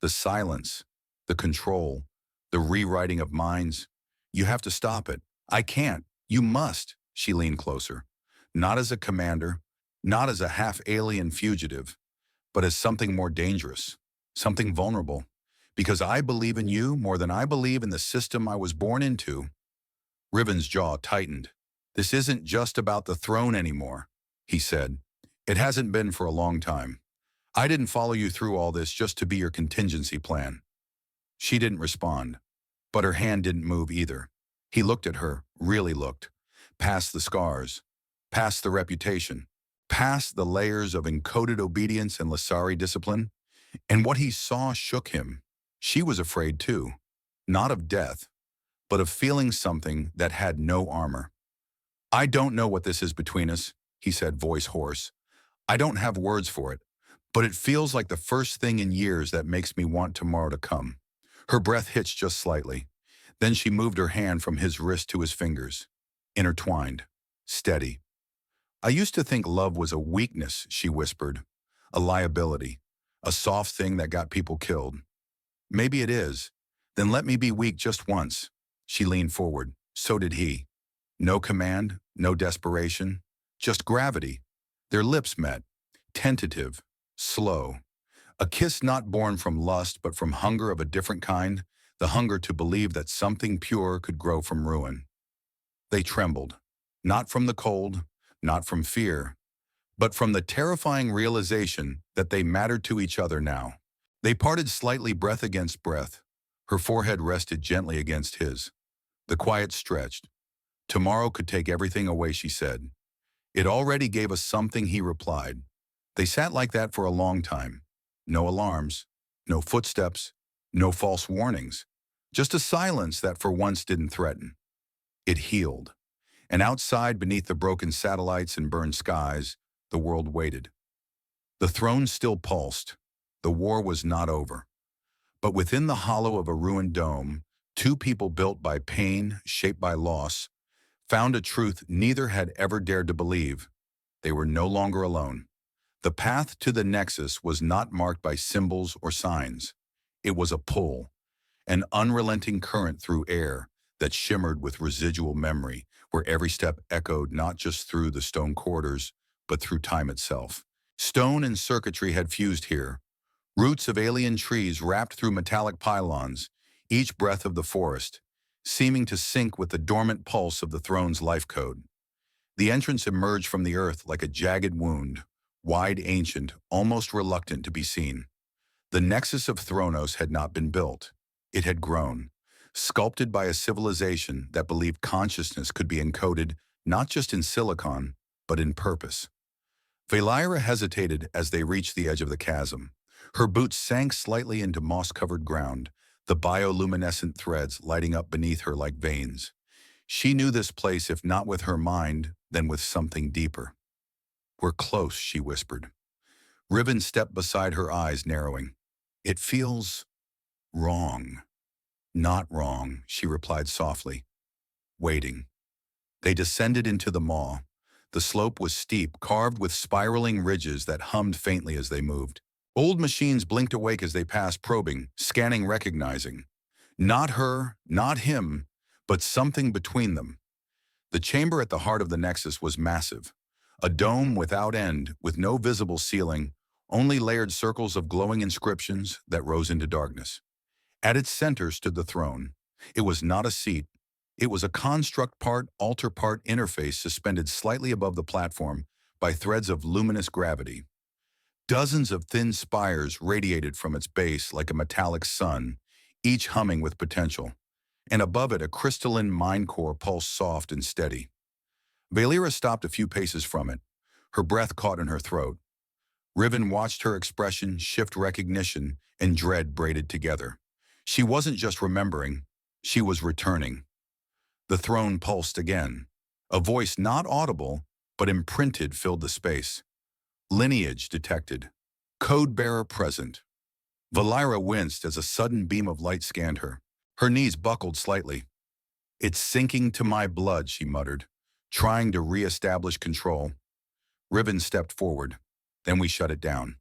The silence, the control, the rewriting of minds. You have to stop it. I can't. You must. She leaned closer. Not as a commander, not as a half-alien fugitive, but as something more dangerous, something vulnerable. Because I believe in you more than I believe in the system I was born into. Riven's jaw tightened. This isn't just about the throne anymore, he said. It hasn't been for a long time. I didn't follow you through all this just to be your contingency plan. She didn't respond, but her hand didn't move either. He looked at her, really looked, past the scars, past the reputation, past the layers of encoded obedience and Lasari discipline, and what he saw shook him. She was afraid too, not of death, but of feeling something that had no armor. I don't know what this is between us, he said, voice hoarse. I don't have words for it, but it feels like the first thing in years that makes me want tomorrow to come. Her breath hitched just slightly. Then she moved her hand from his wrist to his fingers, intertwined, steady. I used to think love was a weakness, she whispered, a liability, a soft thing that got people killed. Maybe it is. Then let me be weak just once. She leaned forward. So did he. No command, no desperation, just gravity. Their lips met, tentative, slow. A kiss not born from lust but from hunger of a different kind, the hunger to believe that something pure could grow from ruin. They trembled, not from the cold, not from fear, but from the terrifying realization that they mattered to each other now. They parted slightly, breath against breath. Her forehead rested gently against his. The quiet stretched. Tomorrow could take everything away, she said. It already gave us something, he replied. They sat like that for a long time. No alarms, no footsteps, no false warnings. Just a silence that for once didn't threaten. It healed. And outside, beneath the broken satellites and burned skies, the world waited. The throne still pulsed. The war was not over. But within the hollow of a ruined dome, two people built by pain, shaped by loss, found a truth neither had ever dared to believe. They were no longer alone. The path to the Nexus was not marked by symbols or signs. It was a pull, an unrelenting current through air that shimmered with residual memory, where every step echoed not just through the stone corridors, but through time itself. Stone and circuitry had fused here, roots of alien trees wrapped through metallic pylons, each breath of the forest, seeming to sync with the dormant pulse of the throne's life code. The entrance emerged from the earth like a jagged wound, wide, ancient, almost reluctant to be seen. The Nexus of Thronos had not been built. It had grown, sculpted by a civilization that believed consciousness could be encoded not just in silicon, but in purpose. Vaelira hesitated as they reached the edge of the chasm. Her boots sank slightly into moss-covered ground, the bioluminescent threads lighting up beneath her like veins. She knew this place, if not with her mind, then with something deeper. "We're close," she whispered. Riven stepped beside her, eyes narrowing. "It feels wrong." "Not wrong," she replied softly, waiting. They descended into the maw. The slope was steep, carved with spiraling ridges that hummed faintly as they moved. Old machines blinked awake as they passed, probing, scanning, recognizing. Not her, not him, but something between them. The chamber at the heart of the Nexus was massive. A dome without end, with no visible ceiling, only layered circles of glowing inscriptions that rose into darkness. At its center stood the throne. It was not a seat. It was a construct part, altar part interface suspended slightly above the platform by threads of luminous gravity. Dozens of thin spires radiated from its base like a metallic sun, each humming with potential. And above it, a crystalline mind core pulsed soft and steady. Vaelira stopped a few paces from it, her breath caught in her throat. Riven watched her expression shift, recognition and dread braided together. She wasn't just remembering, she was returning. The throne pulsed again. A voice not audible, but imprinted filled the space. Lineage detected. Code bearer present. Vaelira winced as a sudden beam of light scanned her. Her knees buckled slightly. "It's sinking to my blood," she muttered, trying to re-establish control. Riven stepped forward. "Then we shut it down."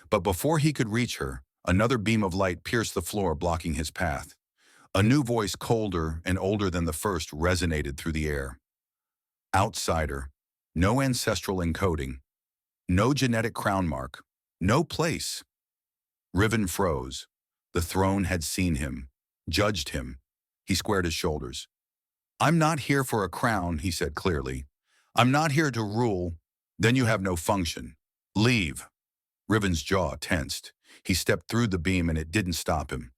But before he could reach her, another beam of light pierced the floor, blocking his path. A new voice, colder and older than the first, resonated through the air. "Outsider. No ancestral encoding. No genetic crown mark. No place." Riven froze. The throne had seen him, judged him. He squared his shoulders. "I'm not here for a crown," he said clearly. "I'm not here to rule. Then you have no function. Leave." Riven's jaw tensed. He stepped through the beam and it didn't stop him.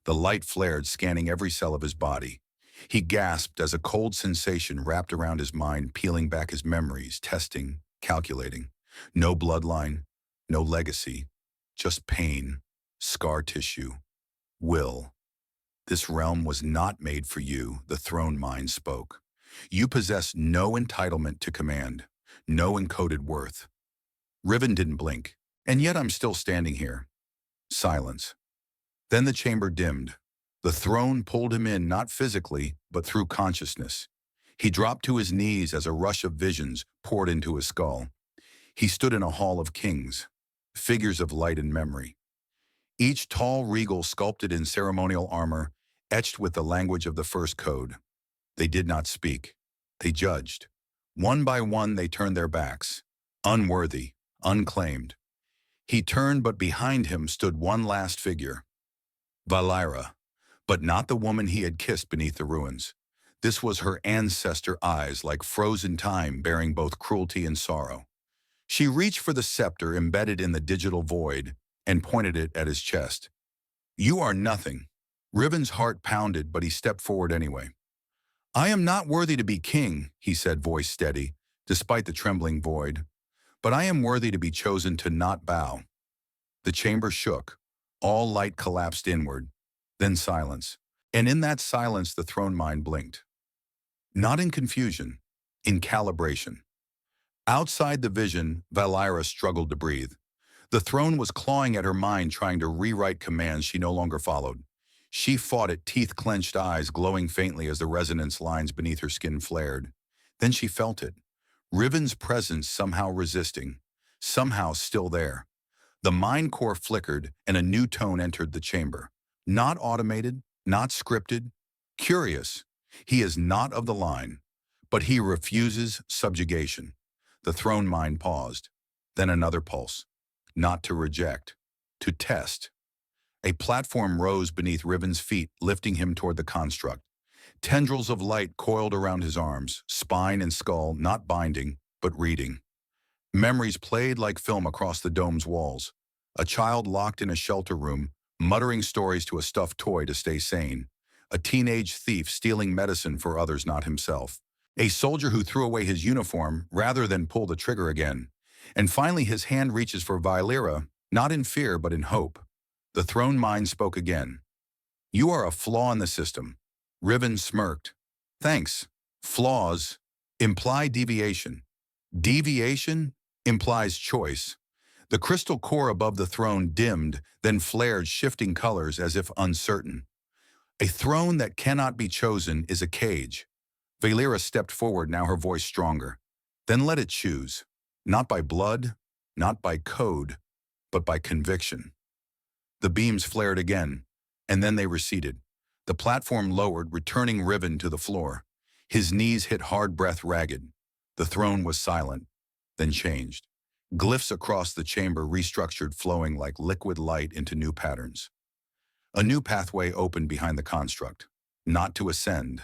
The light flared, scanning every cell of his body. He gasped as a cold sensation wrapped around his mind, peeling back his memories, testing, calculating. No bloodline, no legacy, just pain, scar tissue, will. "This realm was not made for you," the throne mind spoke. "You possess no entitlement to command, no encoded worth." Riven didn't blink. "And yet I'm still standing here." Silence. Then the chamber dimmed. The throne pulled him in, not physically, but through consciousness. He dropped to his knees as a rush of visions poured into his skull. He stood in a hall of kings, figures of light and memory. Each tall regal sculpted in ceremonial armor, etched with the language of the first code. They did not speak. They judged. One by one they turned their backs. Unworthy, unclaimed. He turned, but behind him stood one last figure. Vaelira, but not the woman he had kissed beneath the ruins. This was her ancestor, eyes like frozen time, bearing both cruelty and sorrow. She reached for the scepter embedded in the digital void and pointed it at his chest. "You are nothing." Riven's heart pounded, but he stepped forward anyway. "I am not worthy to be king," he said, voice steady, despite the trembling void. "But I am worthy to be chosen to not bow." The chamber shook. All light collapsed inward. Then silence. And in that silence the throne mind blinked. Not in confusion, in calibration. Outside the vision, Vaelira struggled to breathe. The throne was clawing at her mind, trying to rewrite commands she no longer followed. She fought it, teeth-clenched, eyes glowing faintly as the resonance lines beneath her skin flared. Then she felt it. Riven's presence somehow resisting, somehow still there. The mind core flickered and a new tone entered the chamber. Not automated, not scripted, curious. He is not of the line, but he refuses subjugation. The throne mind paused. Then another pulse. Not to reject, to test. A platform rose beneath Riven's feet, lifting him toward the construct. Tendrils of light coiled around his arms, spine and skull not binding, but reading. Memories played like film across the dome's walls. A child locked in a shelter room, muttering stories to a stuffed toy to stay sane. A teenage thief stealing medicine for others, not himself. A soldier who threw away his uniform rather than pull the trigger again. And finally his hand reaches for Vaelira, not in fear but in hope. The throne mind spoke again. You are a flaw in the system. Riven smirked. Thanks. Flaws imply deviation. Deviation implies choice. The crystal core above the throne dimmed, then flared, shifting colors as if uncertain. A throne that cannot be chosen is a cage. Vaelira stepped forward, now her voice stronger. Then let it choose. Not by blood, not by code, but by conviction. The beams flared again, and then they receded. The platform lowered, returning Riven to the floor. His knees hit hard, breath ragged. The throne was silent, then changed. Glyphs across the chamber restructured, flowing like liquid light into new patterns. A new pathway opened behind the construct, not to ascend,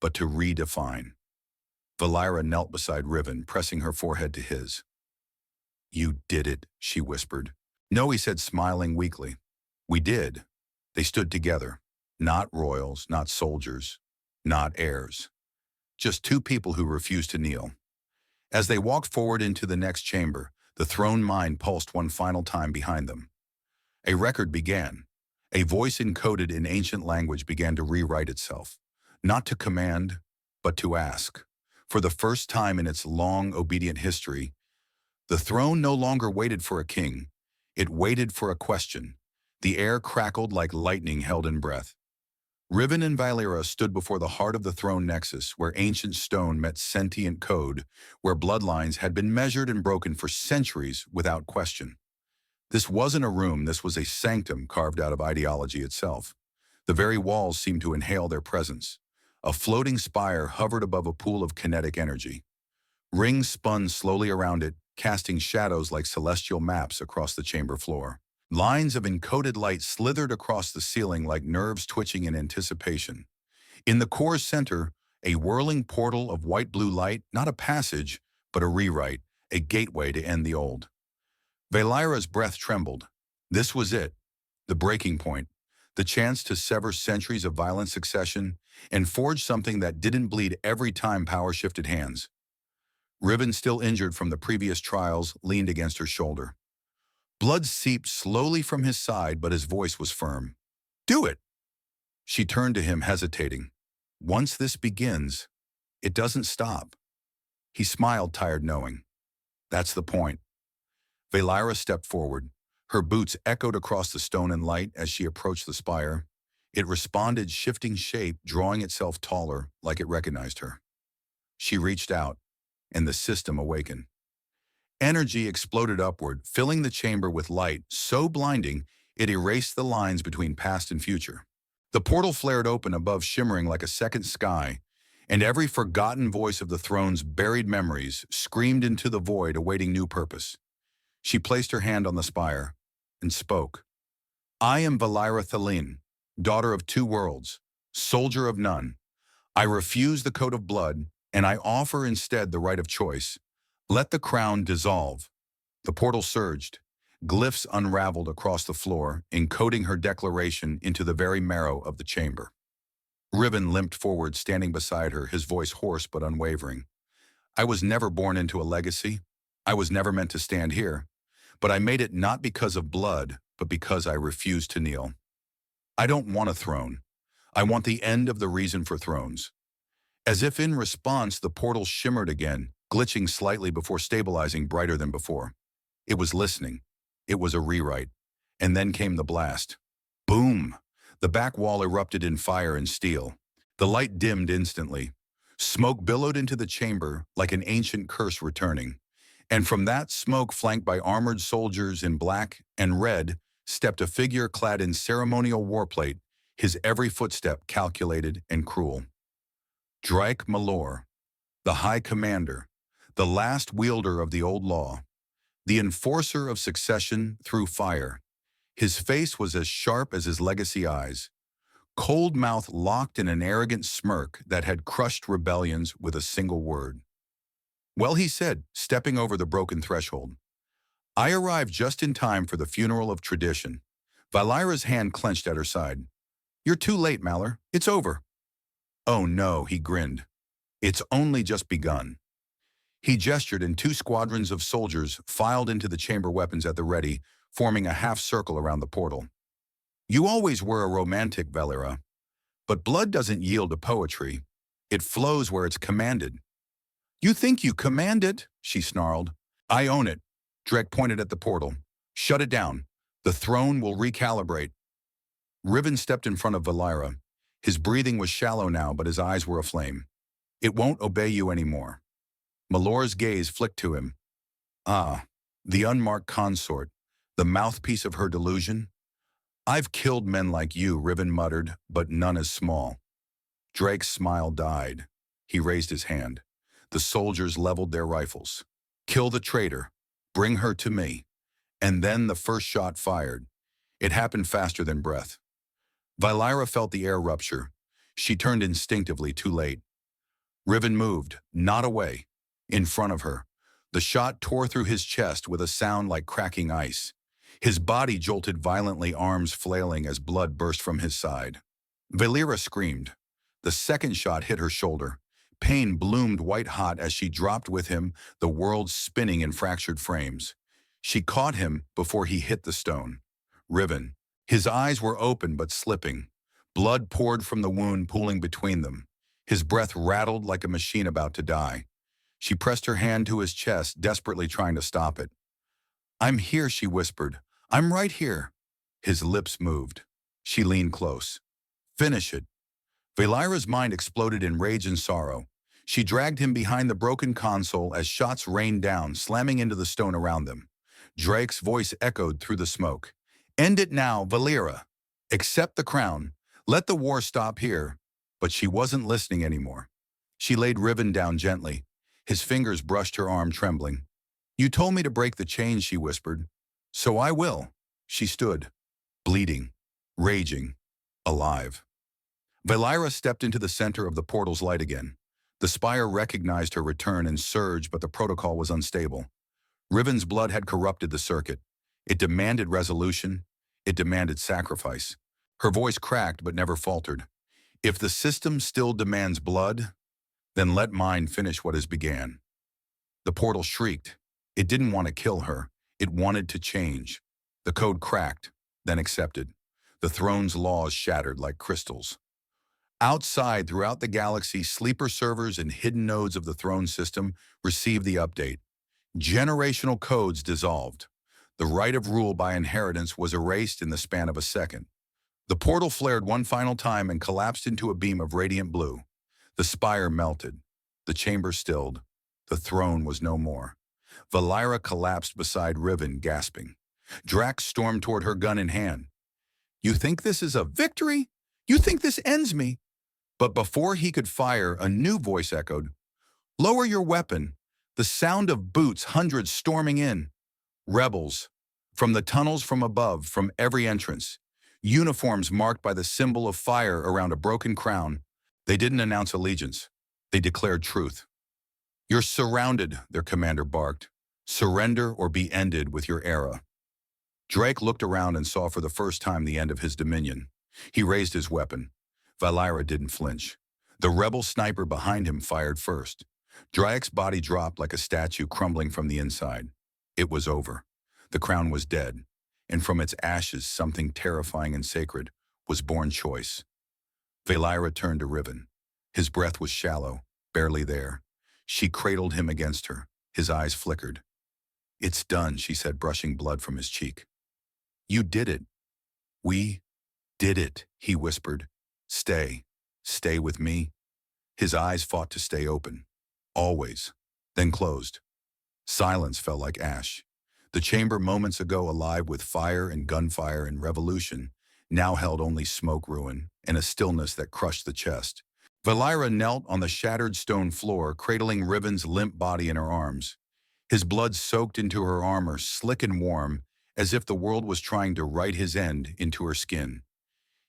but to redefine. Vaelira knelt beside Riven, pressing her forehead to his. You did it, she whispered. No, he said, smiling weakly. We did. They stood together. Not royals, not soldiers, not heirs. Just two people who refused to kneel. As they walked forward into the next chamber, the throne mind pulsed one final time behind them. A record began. A voice encoded in ancient language began to rewrite itself. Not to command, but to ask. For the first time in its long, obedient history, the throne no longer waited for a king. It waited for a question. The air crackled like lightning held in breath. Riven and Vaelira stood before the heart of the throne nexus, where ancient stone met sentient code, where bloodlines had been measured and broken for centuries without question. This wasn't a room, this was a sanctum carved out of ideology itself. The very walls seemed to inhale their presence. A floating spire hovered above a pool of kinetic energy. Rings spun slowly around it, casting shadows like celestial maps across the chamber floor. Lines of encoded light slithered across the ceiling like nerves twitching in anticipation. In the core's center, a whirling portal of white-blue light, not a passage, but a rewrite, a gateway to end the old. Vaelira's breath trembled. This was it, the breaking point, the chance to sever centuries of violent succession and forge something that didn't bleed every time power shifted hands. Riven, still injured from the previous trials, leaned against her shoulder. Blood seeped slowly from his side, but his voice was firm. Do it! She turned to him, hesitating. Once this begins, it doesn't stop. He smiled, tired, knowing. That's the point. Vaelira stepped forward. Her boots echoed across the stone and light as she approached the spire. It responded, shifting shape, drawing itself taller, like it recognized her. She reached out, and the system awakened. Energy exploded upward, filling the chamber with light so blinding it erased the lines between past and future. The portal flared open above, shimmering like a second sky, and every forgotten voice of the throne's buried memories screamed into the void, awaiting new purpose. She placed her hand on the spire and spoke. I am Vaelira Thelin, daughter of two worlds, soldier of none. I refuse the code of blood, and I offer instead the right of choice. Let the crown dissolve. The portal surged. Glyphs unraveled across the floor, encoding her declaration into the very marrow of the chamber. Riven limped forward, standing beside her, his voice hoarse but unwavering. I was never born into a legacy. I was never meant to stand here. But I made it not because of blood, but because I refused to kneel. I don't want a throne. I want the end of the reason for thrones. As if in response, the portal shimmered again, glitching slightly before stabilizing, brighter than before. It was listening. It was a rewrite. And then came the blast. Boom! The back wall erupted in fire and steel. The light dimmed instantly. Smoke billowed into the chamber like an ancient curse returning. And from that smoke, flanked by armored soldiers in black and red, stepped a figure clad in ceremonial warplate, his every footstep calculated and cruel. Drake Malor, the High Commander, the last wielder of the old law, the enforcer of succession through fire. His face was as sharp as his legacy eyes, cold mouth locked in an arrogant smirk that had crushed rebellions with a single word. Well, he said, stepping over the broken threshold, I arrived just in time for the funeral of tradition. Vaelira's hand clenched at her side. You're too late, Malor. It's over. Oh no, he grinned. It's only just begun. He gestured and two squadrons of soldiers filed into the chamber, weapons at the ready, forming a half circle around the portal. You always were a romantic, Vaelira. But blood doesn't yield to poetry. It flows where it's commanded. You think you command it? She snarled. I own it. Drake pointed at the portal. Shut it down. The throne will recalibrate. Riven stepped in front of Vaelira. His breathing was shallow now, but his eyes were aflame. It won't obey you anymore. Malor's gaze flicked to him. Ah, the unmarked consort, the mouthpiece of her delusion. I've killed men like you, Riven muttered, but none as small. Drake's smile died. He raised his hand. The soldiers leveled their rifles. Kill the traitor. Bring her to me. And then the first shot fired. It happened faster than breath. Vaelira felt the air rupture. She turned instinctively, too late. Riven moved, not away, in front of her. The shot tore through his chest with a sound like cracking ice. His body jolted violently, arms flailing as blood burst from his side. Vaelira screamed. The second shot hit her shoulder. Pain bloomed white-hot as she dropped with him, the world spinning in fractured frames. She caught him before he hit the stone. Riven. His eyes were open but slipping. Blood poured from the wound, pooling between them. His breath rattled like a machine about to die. She pressed her hand to his chest, desperately trying to stop it. I'm here, she whispered. I'm right here. His lips moved. She leaned close. Finish it. Vaelira's mind exploded in rage and sorrow. She dragged him behind the broken console as shots rained down, slamming into the stone around them. Drake's voice echoed through the smoke. End it now, Vaelira. Accept the crown. Let the war stop here. But she wasn't listening anymore. She laid Riven down gently. His fingers brushed her arm, trembling. You told me to break the chains, she whispered. So I will. She stood, bleeding, raging, alive. Vaelira stepped into the center of the portal's light again. The spire recognized her return and surged, but the protocol was unstable. Riven's blood had corrupted the circuit. It demanded resolution. It demanded sacrifice. Her voice cracked but never faltered. If the system still demands blood, then let mine finish what has began. The portal shrieked. It didn't want to kill her. It wanted to change. The code cracked, then accepted. The throne's laws shattered like crystals. Outside, throughout the galaxy, sleeper servers and hidden nodes of the throne system received the update. Generational codes dissolved. The right of rule by inheritance was erased in the span of a second. The portal flared one final time and collapsed into a beam of radiant blue. The spire melted. The chamber stilled. The throne was no more. Vaelira collapsed beside Riven, gasping. Drax stormed toward her, gun in hand. You think this is a victory? You think this ends me? But before he could fire, a new voice echoed. Lower your weapon. The sound of boots, hundreds storming in. Rebels. From the tunnels from above, from every entrance. Uniforms marked by the symbol of fire around a broken crown. They didn't announce allegiance. They declared truth. You're surrounded, their commander barked. Surrender or be ended with your era. Drake looked around and saw for the first time the end of his dominion. He raised his weapon. Vaelira didn't flinch. The rebel sniper behind him fired first. Drake's body dropped like a statue, crumbling from the inside. It was over. The crown was dead, and from its ashes something terrifying and sacred was born: choice. Vaelira turned to Riven. His breath was shallow, barely there. She cradled him against her. His eyes flickered. It's done, she said, brushing blood from his cheek. You did it. We did it, he whispered. Stay. Stay with me. His eyes fought to stay open. Always. Then closed. Silence fell like ash. The chamber moments ago alive with fire and gunfire and revolution, now held only smoke ruin and a stillness that crushed the chest. Vaelira knelt on the shattered stone floor, cradling Riven's limp body in her arms. His blood soaked into her armor, slick and warm, as if the world was trying to write his end into her skin.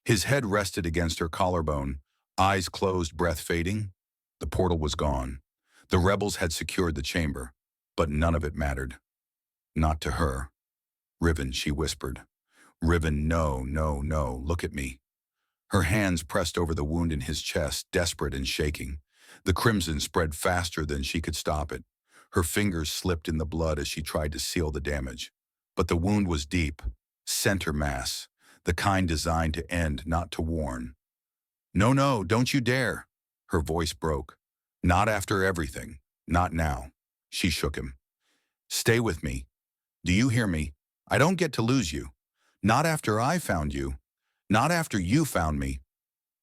His head rested against her collarbone, eyes closed, breath fading. The portal was gone. The rebels had secured the chamber, but none of it mattered. Not to her. Riven, she whispered. Riven, no, no, no, look at me. Her hands pressed over the wound in his chest, desperate and shaking. The crimson spread faster than she could stop it. Her fingers slipped in the blood as she tried to seal the damage. But the wound was deep, center mass, the kind designed to end, not to warn. No, no, don't you dare. Her voice broke. Not after everything. Not now. She shook him. Stay with me. Do you hear me? I don't get to lose you. Not after I found you. Not after you found me.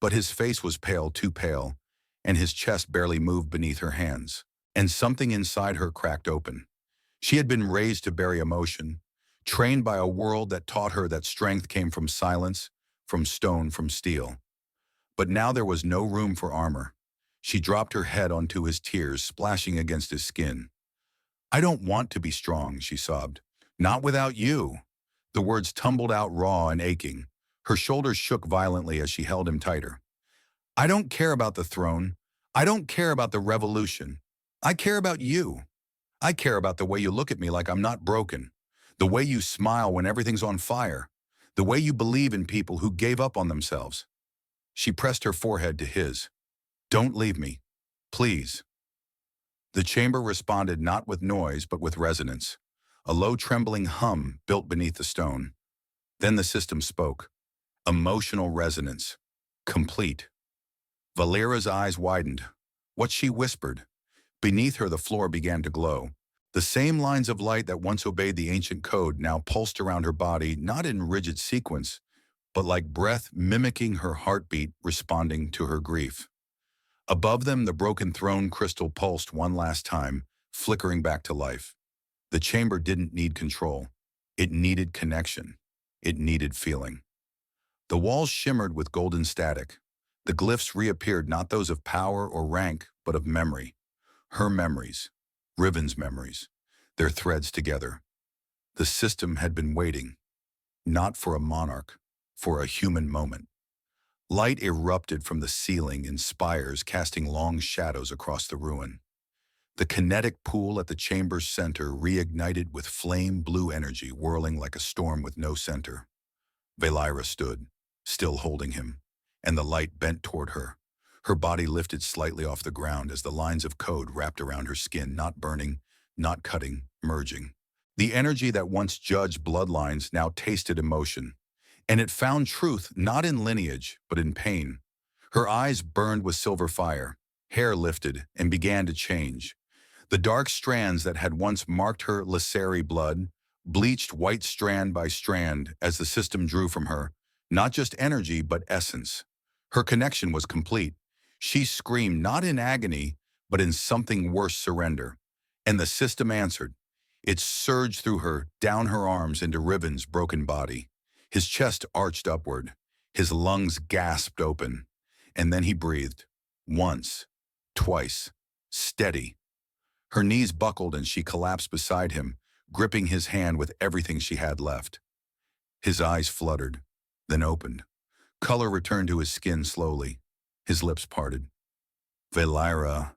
But his face was pale, too pale, and his chest barely moved beneath her hands. And something inside her cracked open. She had been raised to bury emotion, trained by a world that taught her that strength came from silence, from stone, from steel. But now there was no room for armor. She dropped her head onto his tears, splashing against his skin. I don't want to be strong, she sobbed. Not without you. The words tumbled out raw and aching. Her shoulders shook violently as she held him tighter. I don't care about the throne. I don't care about the revolution. I care about you. I care about the way you look at me like I'm not broken. The way you smile when everything's on fire. The way you believe in people who gave up on themselves. She pressed her forehead to his. Don't leave me. Please. The chamber responded not with noise but with resonance. A low trembling hum built beneath the stone. Then the system spoke. Emotional resonance. Complete. Vaelira's eyes widened. What she whispered. Beneath her the floor began to glow. The same lines of light that once obeyed the ancient code now pulsed around her body, not in rigid sequence, but like breath mimicking her heartbeat, responding to her grief. Above them, the broken throne crystal pulsed one last time, flickering back to life. The chamber didn't need control. It needed connection. It needed feeling. The walls shimmered with golden static. The glyphs reappeared, not those of power or rank, but of memory. Her memories. Riven's memories. Their threads together. The system had been waiting. Not for a monarch, for a human moment. Light erupted from the ceiling in spires, casting long shadows across the ruin. The kinetic pool at the chamber's center reignited with flame blue energy whirling like a storm with no center. Vaelira stood, still holding him, and the light bent toward her. Her body lifted slightly off the ground as the lines of code wrapped around her skin, not burning, not cutting, merging. The energy that once judged bloodlines now tasted emotion. And it found truth not in lineage, but in pain. Her eyes burned with silver fire, hair lifted and began to change. The dark strands that had once marked her Laceri blood bleached white strand by strand as the system drew from her, not just energy, but essence. Her connection was complete. She screamed not in agony, but in something worse, surrender. And the system answered. It surged through her, down her arms into Riven's broken body. His chest arched upward, his lungs gasped open, and then he breathed. Once, twice, steady. Her knees buckled and she collapsed beside him, gripping his hand with everything she had left. His eyes fluttered, then opened. Color returned to his skin slowly. His lips parted. Vaelira.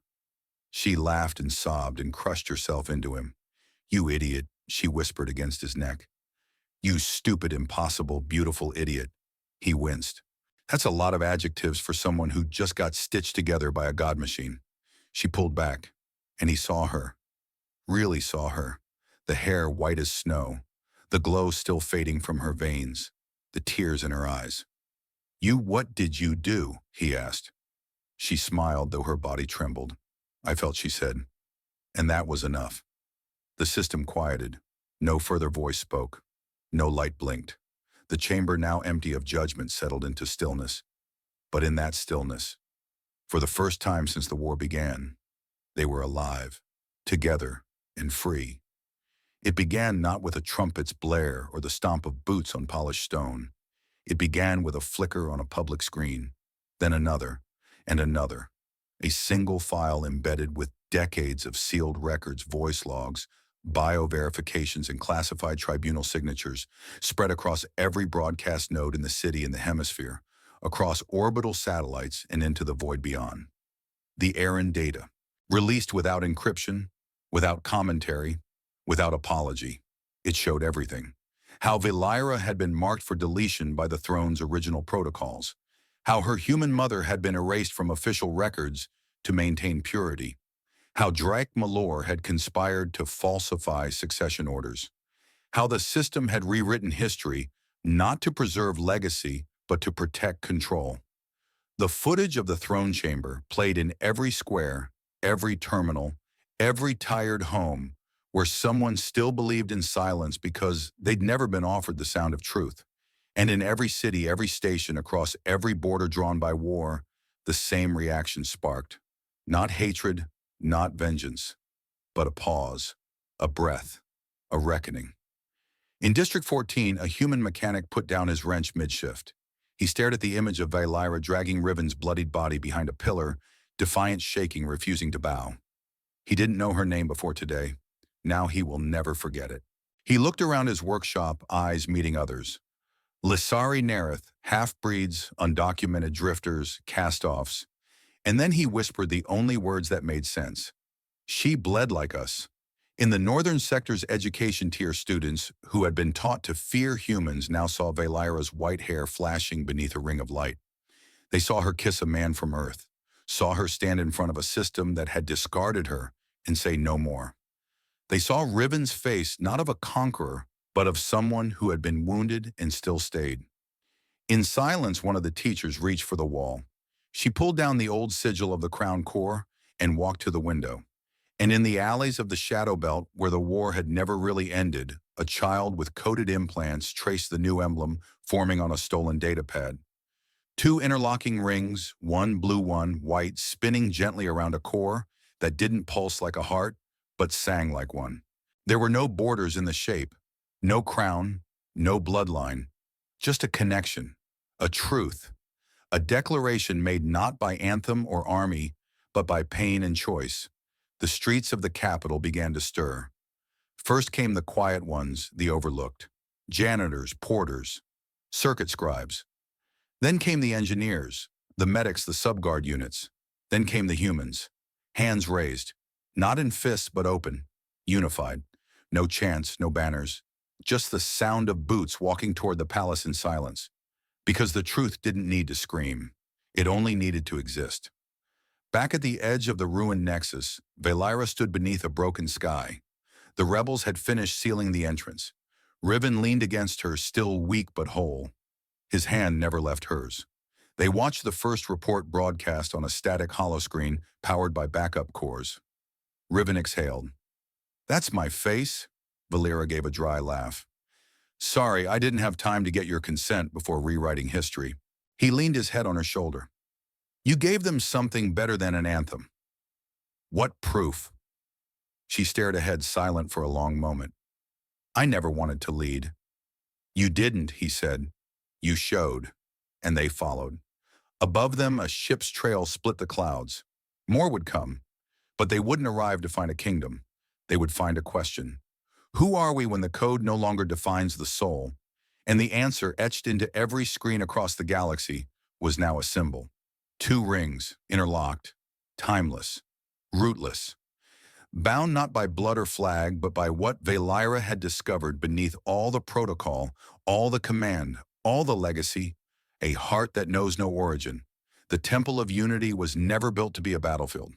She laughed and sobbed and crushed herself into him. You idiot, she whispered against his neck. You stupid, impossible, beautiful idiot. He winced. That's a lot of adjectives for someone who just got stitched together by a god machine. She pulled back, and he saw her. Really saw her. The hair white as snow, the glow still fading from her veins, the tears in her eyes. What did you do? He asked. She smiled, though her body trembled. I felt, she said. And that was enough. The system quieted. No further voice spoke. No light blinked. The chamber, now empty of judgment, settled into stillness. But in that stillness, for the first time since the war began, they were alive, together, and free. It began not with a trumpet's blare or the stomp of boots on polished stone. It began with a flicker on a public screen, then another, and another. A single file embedded with decades of sealed records, voice logs, bio-verifications, and classified tribunal signatures spread across every broadcast node in the city and the hemisphere, across orbital satellites and into the void beyond. The errand data, released without encryption, without commentary, without apology. It showed everything. How Vaelira had been marked for deletion by the throne's original protocols. How her human mother had been erased from official records to maintain purity. How Drake Malor had conspired to falsify succession orders. How the system had rewritten history not to preserve legacy, but to protect control. The footage of the throne chamber played in every square, every terminal, every tired home, where someone still believed in silence because they'd never been offered the sound of truth. And in every city, every station, across every border drawn by war, the same reaction sparked. Not hatred, not vengeance, but a pause, a breath, a reckoning. In District 14, a human mechanic put down his wrench mid-shift. He stared at the image of Vaelira dragging Riven's bloodied body behind a pillar, defiance shaking, refusing to bow. He didn't know her name before today. Now he will never forget it. He looked around his workshop, eyes meeting others. Lissari Nerith, half-breeds, undocumented drifters, cast-offs. And then he whispered the only words that made sense. She bled like us. In the northern sector's education tier, students who had been taught to fear humans now saw Vaelira's white hair flashing beneath a ring of light. They saw her kiss a man from Earth, saw her stand in front of a system that had discarded her and say no more. They saw Riven's face not of a conqueror, but of someone who had been wounded and still stayed. In silence, one of the teachers reached for the wall. She pulled down the old sigil of the Crown Corps and walked to the window. And in the alleys of the Shadow Belt, where the war had never really ended, a child with coded implants traced the new emblem forming on a stolen data pad. Two interlocking rings, one blue, one white, spinning gently around a core that didn't pulse like a heart, but sang like one. There were no borders in the shape, no crown, no bloodline, just a connection, a truth, a declaration made not by anthem or army, but by pain and choice. The streets of the capital began to stir. First came the quiet ones, the overlooked, janitors, porters, circuit scribes. Then came the engineers, the medics, the subguard units. Then came the humans, hands raised, not in fists but open, unified. No chants, no banners, just the sound of boots walking toward the palace in silence. Because the truth didn't need to scream. It only needed to exist. Back at the edge of the ruined nexus, Vaelira stood beneath a broken sky. The rebels had finished sealing the entrance. Riven leaned against her, still weak but whole. His hand never left hers. They watched the first report broadcast on a static holoscreen powered by backup cores. Riven exhaled. "That's my face," Vaelira gave a dry laugh. "Sorry, I didn't have time to get your consent before rewriting history." He leaned his head on her shoulder. "You gave them something better than an anthem." "What proof?" She stared ahead, silent for a long moment. "I never wanted to lead." "You didn't," he said. "You showed." And they followed. Above them, a ship's trail split the clouds. More would come. But they wouldn't arrive to find a kingdom. They would find a question. Who are we when the code no longer defines the soul? And the answer, etched into every screen across the galaxy, was now a symbol. Two rings, interlocked, timeless, rootless. Bound not by blood or flag, but by what Vaelira had discovered beneath all the protocol, all the command, all the legacy, a heart that knows no origin. The Temple of Unity was never built to be a battlefield.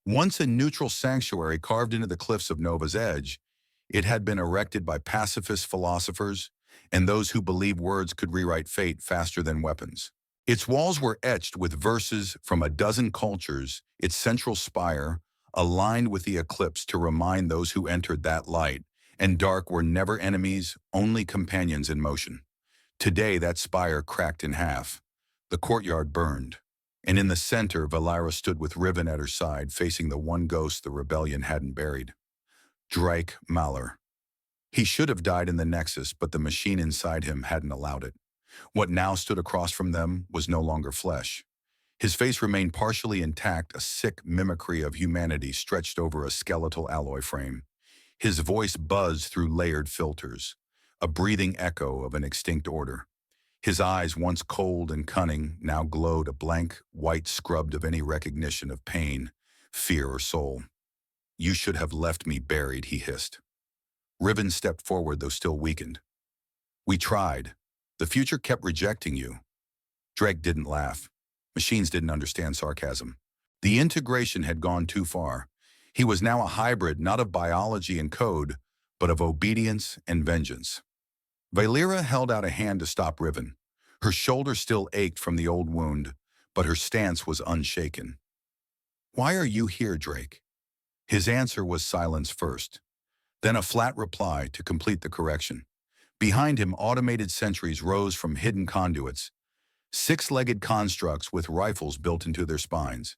Once a neutral sanctuary carved into the cliffs of Nova's Edge, it had been erected by pacifist philosophers and those who believed words could rewrite fate faster than weapons. Its walls were etched with verses from a dozen cultures, its central spire aligned with the eclipse to remind those who entered that light and dark were never enemies, only companions in motion. Today that spire cracked in half. The courtyard burned. And in the center, Vaelira stood with Riven at her side, facing the one ghost the rebellion hadn't buried. Drake Mahler. He should have died in the Nexus, but the machine inside him hadn't allowed it. What now stood across from them was no longer flesh. His face remained partially intact, a sick mimicry of humanity stretched over a skeletal alloy frame. His voice buzzed through layered filters, a breathing echo of an extinct order. His eyes, once cold and cunning, now glowed a blank white scrubbed of any recognition of pain, fear, or soul. "You should have left me buried," he hissed. Riven stepped forward, though still weakened. "We tried. The future kept rejecting you." Drake didn't laugh. Machines didn't understand sarcasm. The integration had gone too far. He was now a hybrid not of biology and code, but of obedience and vengeance. Vaelira held out a hand to stop Riven. Her shoulder still ached from the old wound, but her stance was unshaken. "Why are you here, Drake?" His answer was silence first, then a flat reply to complete the correction. Behind him, automated sentries rose from hidden conduits, six-legged constructs with rifles built into their spines.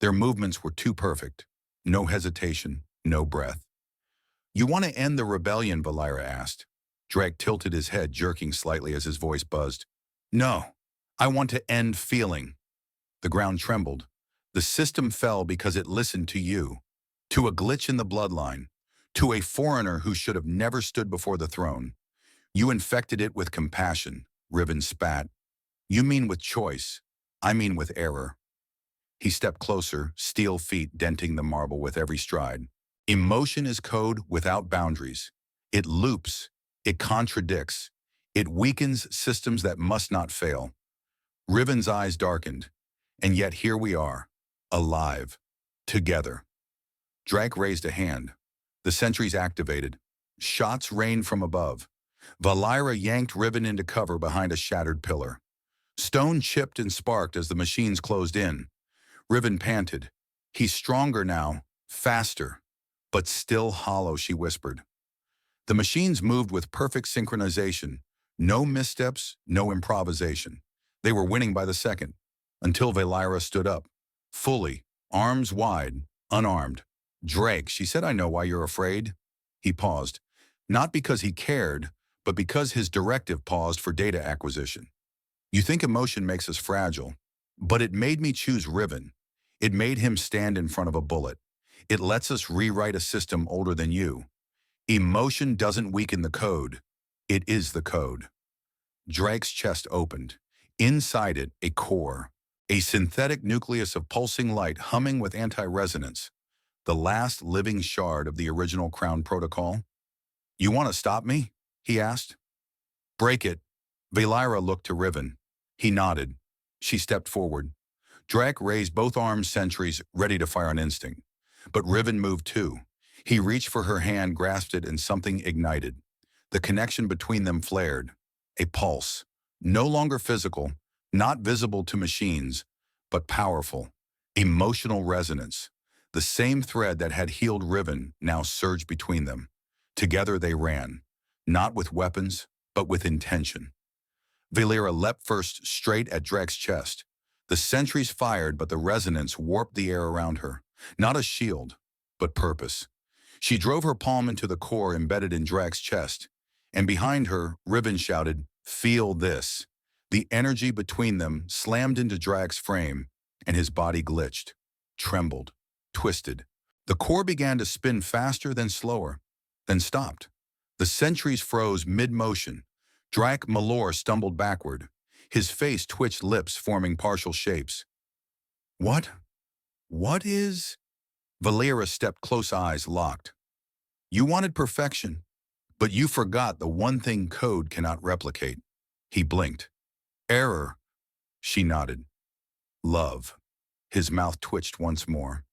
Their movements were too perfect. No hesitation, no breath. "You want to end the rebellion?" Vaelira asked. Drake tilted his head, jerking slightly as his voice buzzed. "No, I want to end feeling." The ground trembled. The system fell because it listened to you, to a glitch in the bloodline, to a foreigner who should have never stood before the throne. You infected it with compassion, Riven spat. "You mean with choice. I mean with error." He stepped closer, steel feet denting the marble with every stride. "Emotion is code without boundaries. It loops. It contradicts. It weakens systems that must not fail." Riven's eyes darkened. "And yet here we are, alive, together." Drake raised a hand. The sentries activated. Shots rained from above. Vaelira yanked Riven into cover behind a shattered pillar. Stone chipped and sparked as the machines closed in. Riven panted. "He's stronger now, faster, but still hollow," she whispered. The machines moved with perfect synchronization. No missteps, no improvisation. They were winning by the second, until Vaelira stood up, fully, arms wide, unarmed. "Drake," she said, "I know why you're afraid." He paused, not because he cared, but because his directive paused for data acquisition. "You think emotion makes us fragile, but it made me choose Riven. It made him stand in front of a bullet. It lets us rewrite a system older than you. Emotion doesn't weaken the code. It is the code." Drake's chest opened. Inside it, a core, a synthetic nucleus of pulsing light humming with anti-resonance, the last living shard of the original Crown Protocol. "You want to stop me?" he asked. "Break it." Vaelira looked to Riven. He nodded. She stepped forward. Drake raised both arms sentries, ready to fire on instinct. But Riven moved too. He reached for her hand, grasped it, and something ignited. The connection between them flared. A pulse. No longer physical, not visible to machines, but powerful. Emotional resonance. The same thread that had healed Riven now surged between them. Together they ran, not with weapons, but with intention. Vaelira leapt first, straight at Drake's chest. The sentries fired, but the resonance warped the air around her. Not a shield, but purpose. She drove her palm into the core embedded in Drake's chest, and behind her, Riven shouted, "Feel this." The energy between them slammed into Drake's frame, and his body glitched, trembled, twisted. The core began to spin faster, then slower, then stopped. The sentries froze mid-motion. Drake Mahler stumbled backward. His face twitched, lips forming partial shapes. "What? What is?" Vaelira stepped close, eyes locked. "You wanted perfection, but you forgot the one thing code cannot replicate." He blinked. "Error." She nodded. "Love." His mouth twitched once more,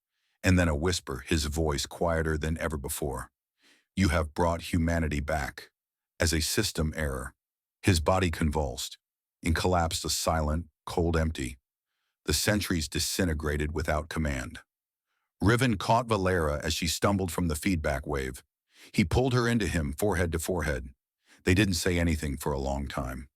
and then a whisper, his voice quieter than ever before. "You have brought humanity back, as a system error." His body convulsed, and collapsed, a silent, cold empty. The sentries disintegrated without command. Riven caught Vaelira as she stumbled from the feedback wave. He pulled her into him, forehead to forehead. They didn't say anything for a long time.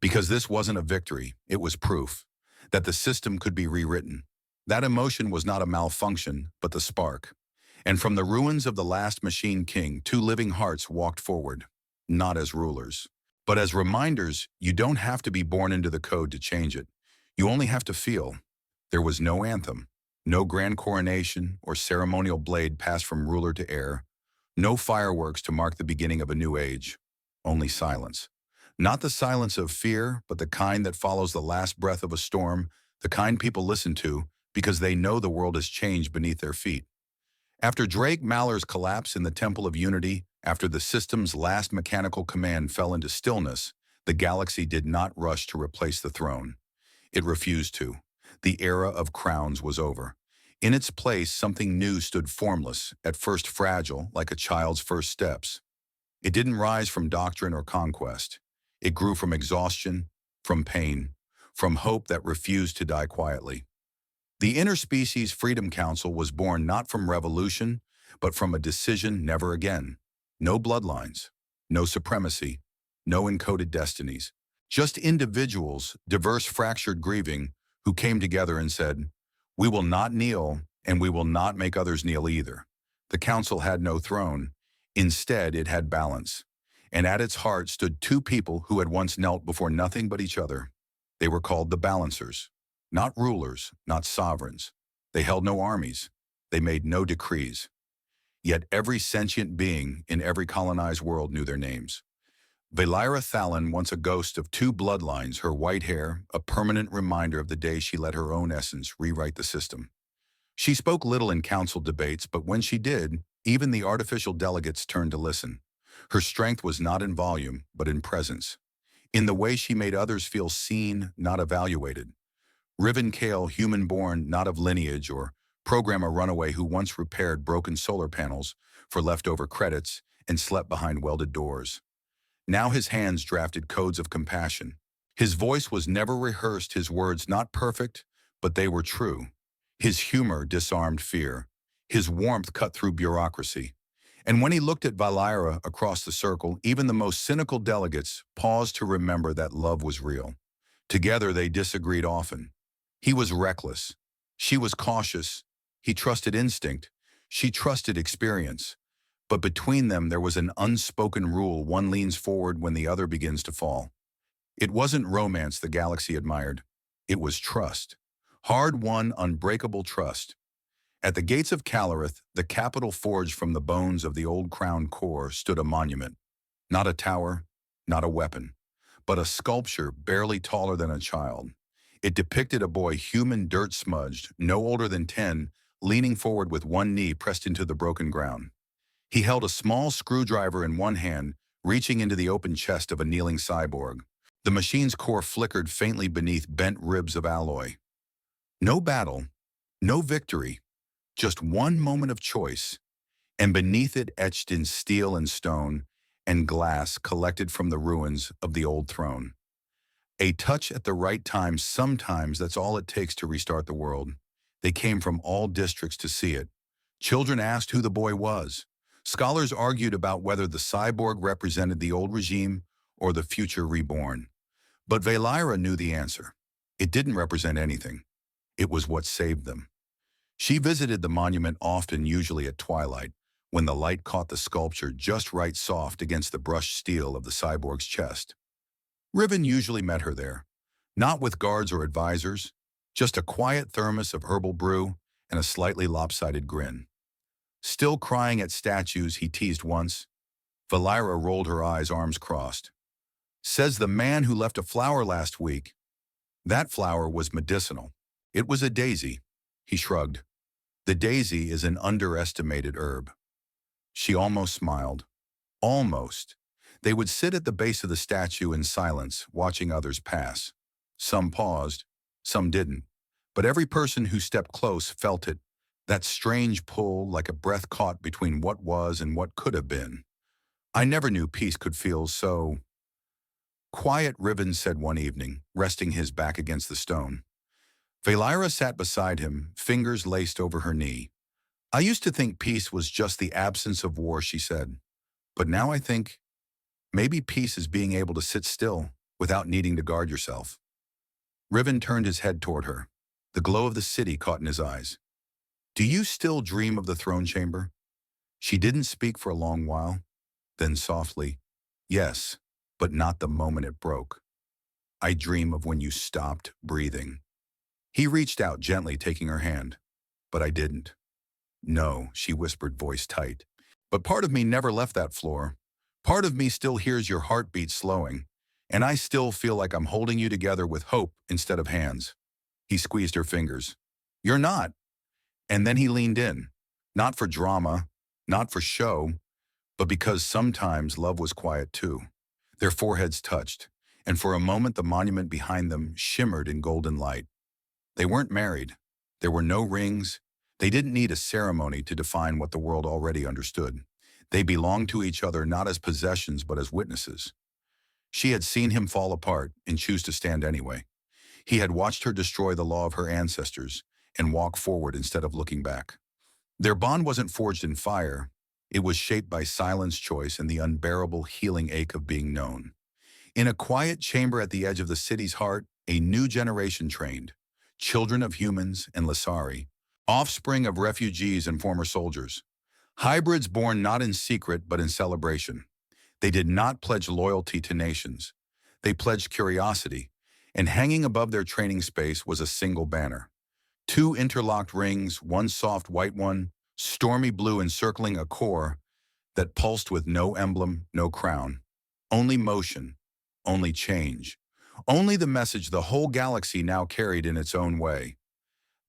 Because this wasn't a victory, it was proof that the system could be rewritten. That emotion was not a malfunction, but the spark. And from the ruins of the last Machine King, two living hearts walked forward, not as rulers, but as reminders. You don't have to be born into the code to change it. You only have to feel. There was no anthem, no grand coronation or ceremonial blade passed from ruler to heir, no fireworks to mark the beginning of a new age, only silence. Not the silence of fear, but the kind that follows the last breath of a storm, the kind people listen to because they know the world has changed beneath their feet. After Drake Maller's collapse in the Temple of Unity, after the system's last mechanical command fell into stillness, the galaxy did not rush to replace the throne. It refused to. The era of crowns was over. In its place, something new stood formless, at first fragile, like a child's first steps. It didn't rise from doctrine or conquest. It grew from exhaustion, from pain, from hope that refused to die quietly. The Interspecies Freedom Council was born not from revolution, but from a decision never again. No bloodlines, no supremacy, no encoded destinies. Just individuals, diverse fractured grieving, who came together and said, "We will not kneel, and we will not make others kneel either." The council had no throne. Instead, it had balance. And at its heart stood two people who had once knelt before nothing but each other. They were called the Balancers. Not rulers, not sovereigns. They held no armies. They made no decrees. Yet every sentient being in every colonized world knew their names. Vaelira Thalon, once a ghost of two bloodlines, her white hair, a permanent reminder of the day she let her own essence rewrite the system. She spoke little in council debates, but when she did, even the artificial delegates turned to listen. Her strength was not in volume, but in presence. In the way she made others feel seen, not evaluated. Riven Kale, human-born, not of lineage, or program a runaway who once repaired broken solar panels for leftover credits and slept behind welded doors. Now his hands drafted codes of compassion. His voice was never rehearsed, his words not perfect, but they were true. His humor disarmed fear. His warmth cut through bureaucracy. And when he looked at Vaelira across the circle, even the most cynical delegates paused to remember that love was real. Together they disagreed often. He was reckless. She was cautious. He trusted instinct. She trusted experience. But between them there was an unspoken rule: one leans forward when the other begins to fall. It wasn't romance the galaxy admired. It was trust. Hard-won, unbreakable trust. At the gates of Calorith, the capital forged from the bones of the old crown core, stood a monument. Not a tower, not a weapon, but a sculpture barely taller than a child. It depicted a boy, human dirt smudged, no older than 10, leaning forward with one knee pressed into the broken ground. He held a small screwdriver in one hand, reaching into the open chest of a kneeling cyborg. The machine's core flickered faintly beneath bent ribs of alloy. No battle, no victory, just one moment of choice, and beneath it, etched in steel and stone and glass collected from the ruins of the old throne. A touch at the right time, sometimes that's all it takes to restart the world. They came from all districts to see it. Children asked who the boy was. Scholars argued about whether the cyborg represented the old regime or the future reborn. But Vaelira knew the answer. It didn't represent anything. It was what saved them. She visited the monument often, usually at twilight, when the light caught the sculpture just right, soft against the brushed steel of the cyborg's chest. Riven usually met her there, not with guards or advisors, just a quiet thermos of herbal brew and a slightly lopsided grin. Still crying at statues, he teased once. Vaelira rolled her eyes, arms crossed. "Says the man who left a flower last week." That flower was medicinal. It was a daisy. He shrugged. The daisy is an underestimated herb. She almost smiled. Almost. They would sit at the base of the statue in silence, watching others pass. Some paused, some didn't. But every person who stepped close felt it, that strange pull, like a breath caught between what was and what could have been. "I never knew peace could feel so quiet," Riven said one evening, resting his back against the stone. Vaelira sat beside him, fingers laced over her knee. "I used to think peace was just the absence of war," she said. "But now I think maybe peace is being able to sit still without needing to guard yourself." Riven turned his head toward her. The glow of the city caught in his eyes. Do you still dream of the throne chamber? She didn't speak for a long while, then softly, yes, but not the moment it broke. I dream of when you stopped breathing. He reached out gently, taking her hand, but I didn't. No, she whispered, voice tight. But part of me never left that floor. Part of me still hears your heartbeat slowing, and I still feel like I'm holding you together with hope instead of hands. He squeezed her fingers. You're not. And then he leaned in, not for drama, not for show, but because sometimes love was quiet too. Their foreheads touched, and for a moment the monument behind them shimmered in golden light. They weren't married. There were no rings. They didn't need a ceremony to define what the world already understood. They belonged to each other not as possessions but as witnesses. She had seen him fall apart and choose to stand anyway. He had watched her destroy the law of her ancestors and walk forward instead of looking back. Their bond wasn't forged in fire. It was shaped by silence, choice, and the unbearable healing ache of being known. In a quiet chamber at the edge of the city's heart, a new generation trained. Children of humans and Lasari, offspring of refugees and former soldiers. Hybrids born not in secret but in celebration. They did not pledge loyalty to nations. They pledged curiosity, and hanging above their training space was a single banner. Two interlocked rings, one soft white one, stormy blue encircling a core that pulsed with no emblem, no crown. Only motion, only change, only the message the whole galaxy now carried in its own way.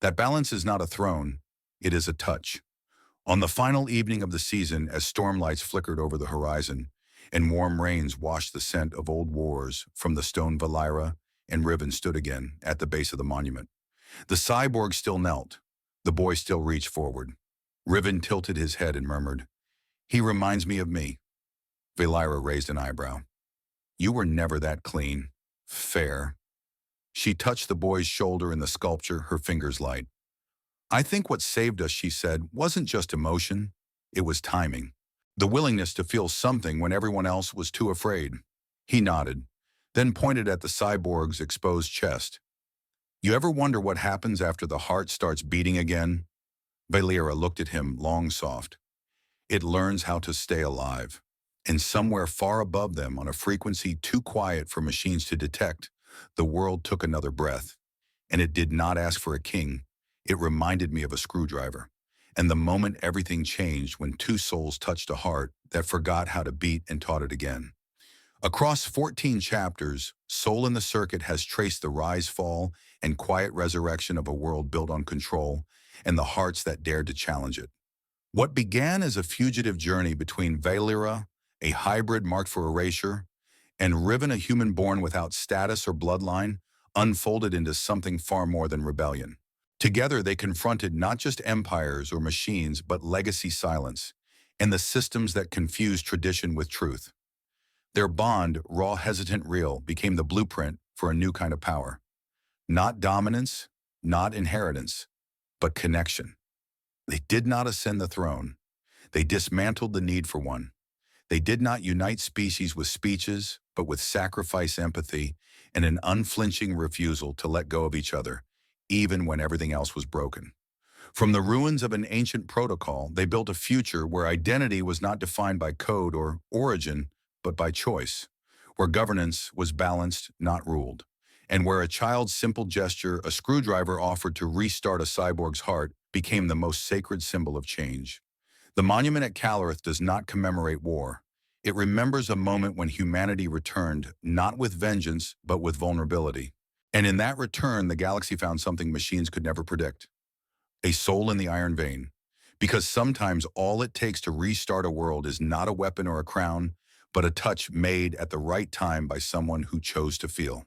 That balance is not a throne, it is a touch. On the final evening of the season, as stormlights flickered over the horizon and warm rains washed the scent of old wars from the stone, Vaelira and Riven stood again at the base of the monument. The cyborg still knelt. The boy still reached forward. Riven tilted his head and murmured, "He reminds me of me." Vaelira raised an eyebrow. "You were never that clean, fair." She touched the boy's shoulder in the sculpture, her fingers light. "I think what saved us," she said, "wasn't just emotion. It was timing. The willingness to feel something when everyone else was too afraid." He nodded, then pointed at the cyborg's exposed chest. "You ever wonder what happens after the heart starts beating again?" Vaelira looked at him, long soft. "It learns how to stay alive." And somewhere far above them, on a frequency too quiet for machines to detect, the world took another breath. And it did not ask for a king. It reminded me of a screwdriver. And the moment everything changed when two souls touched a heart that forgot how to beat and taught it again. Across 14 chapters, Soul in the Circuit has traced the rise, fall, and quiet resurrection of a world built on control and the hearts that dared to challenge it. What began as a fugitive journey between Vaelira, a hybrid marked for erasure, and Riven, a human born without status or bloodline, unfolded into something far more than rebellion. Together they confronted not just empires or machines, but legacy silence, and the systems that confused tradition with truth. Their bond, raw, hesitant, real, became the blueprint for a new kind of power. Not dominance, not inheritance, but connection. They did not ascend the throne. They dismantled the need for one. They did not unite species with speeches, but with sacrifice, empathy, and an unflinching refusal to let go of each other, even when everything else was broken. From the ruins of an ancient protocol, they built a future where identity was not defined by code or origin, but by choice, where governance was balanced, not ruled, and where a child's simple gesture, a screwdriver offered to restart a cyborg's heart, became the most sacred symbol of change. The monument at Calorith does not commemorate war. It remembers a moment when humanity returned, not with vengeance, but with vulnerability. And in that return, the galaxy found something machines could never predict: a soul in the iron vein. Because sometimes all it takes to restart a world is not a weapon or a crown, but a touch made at the right time by someone who chose to feel.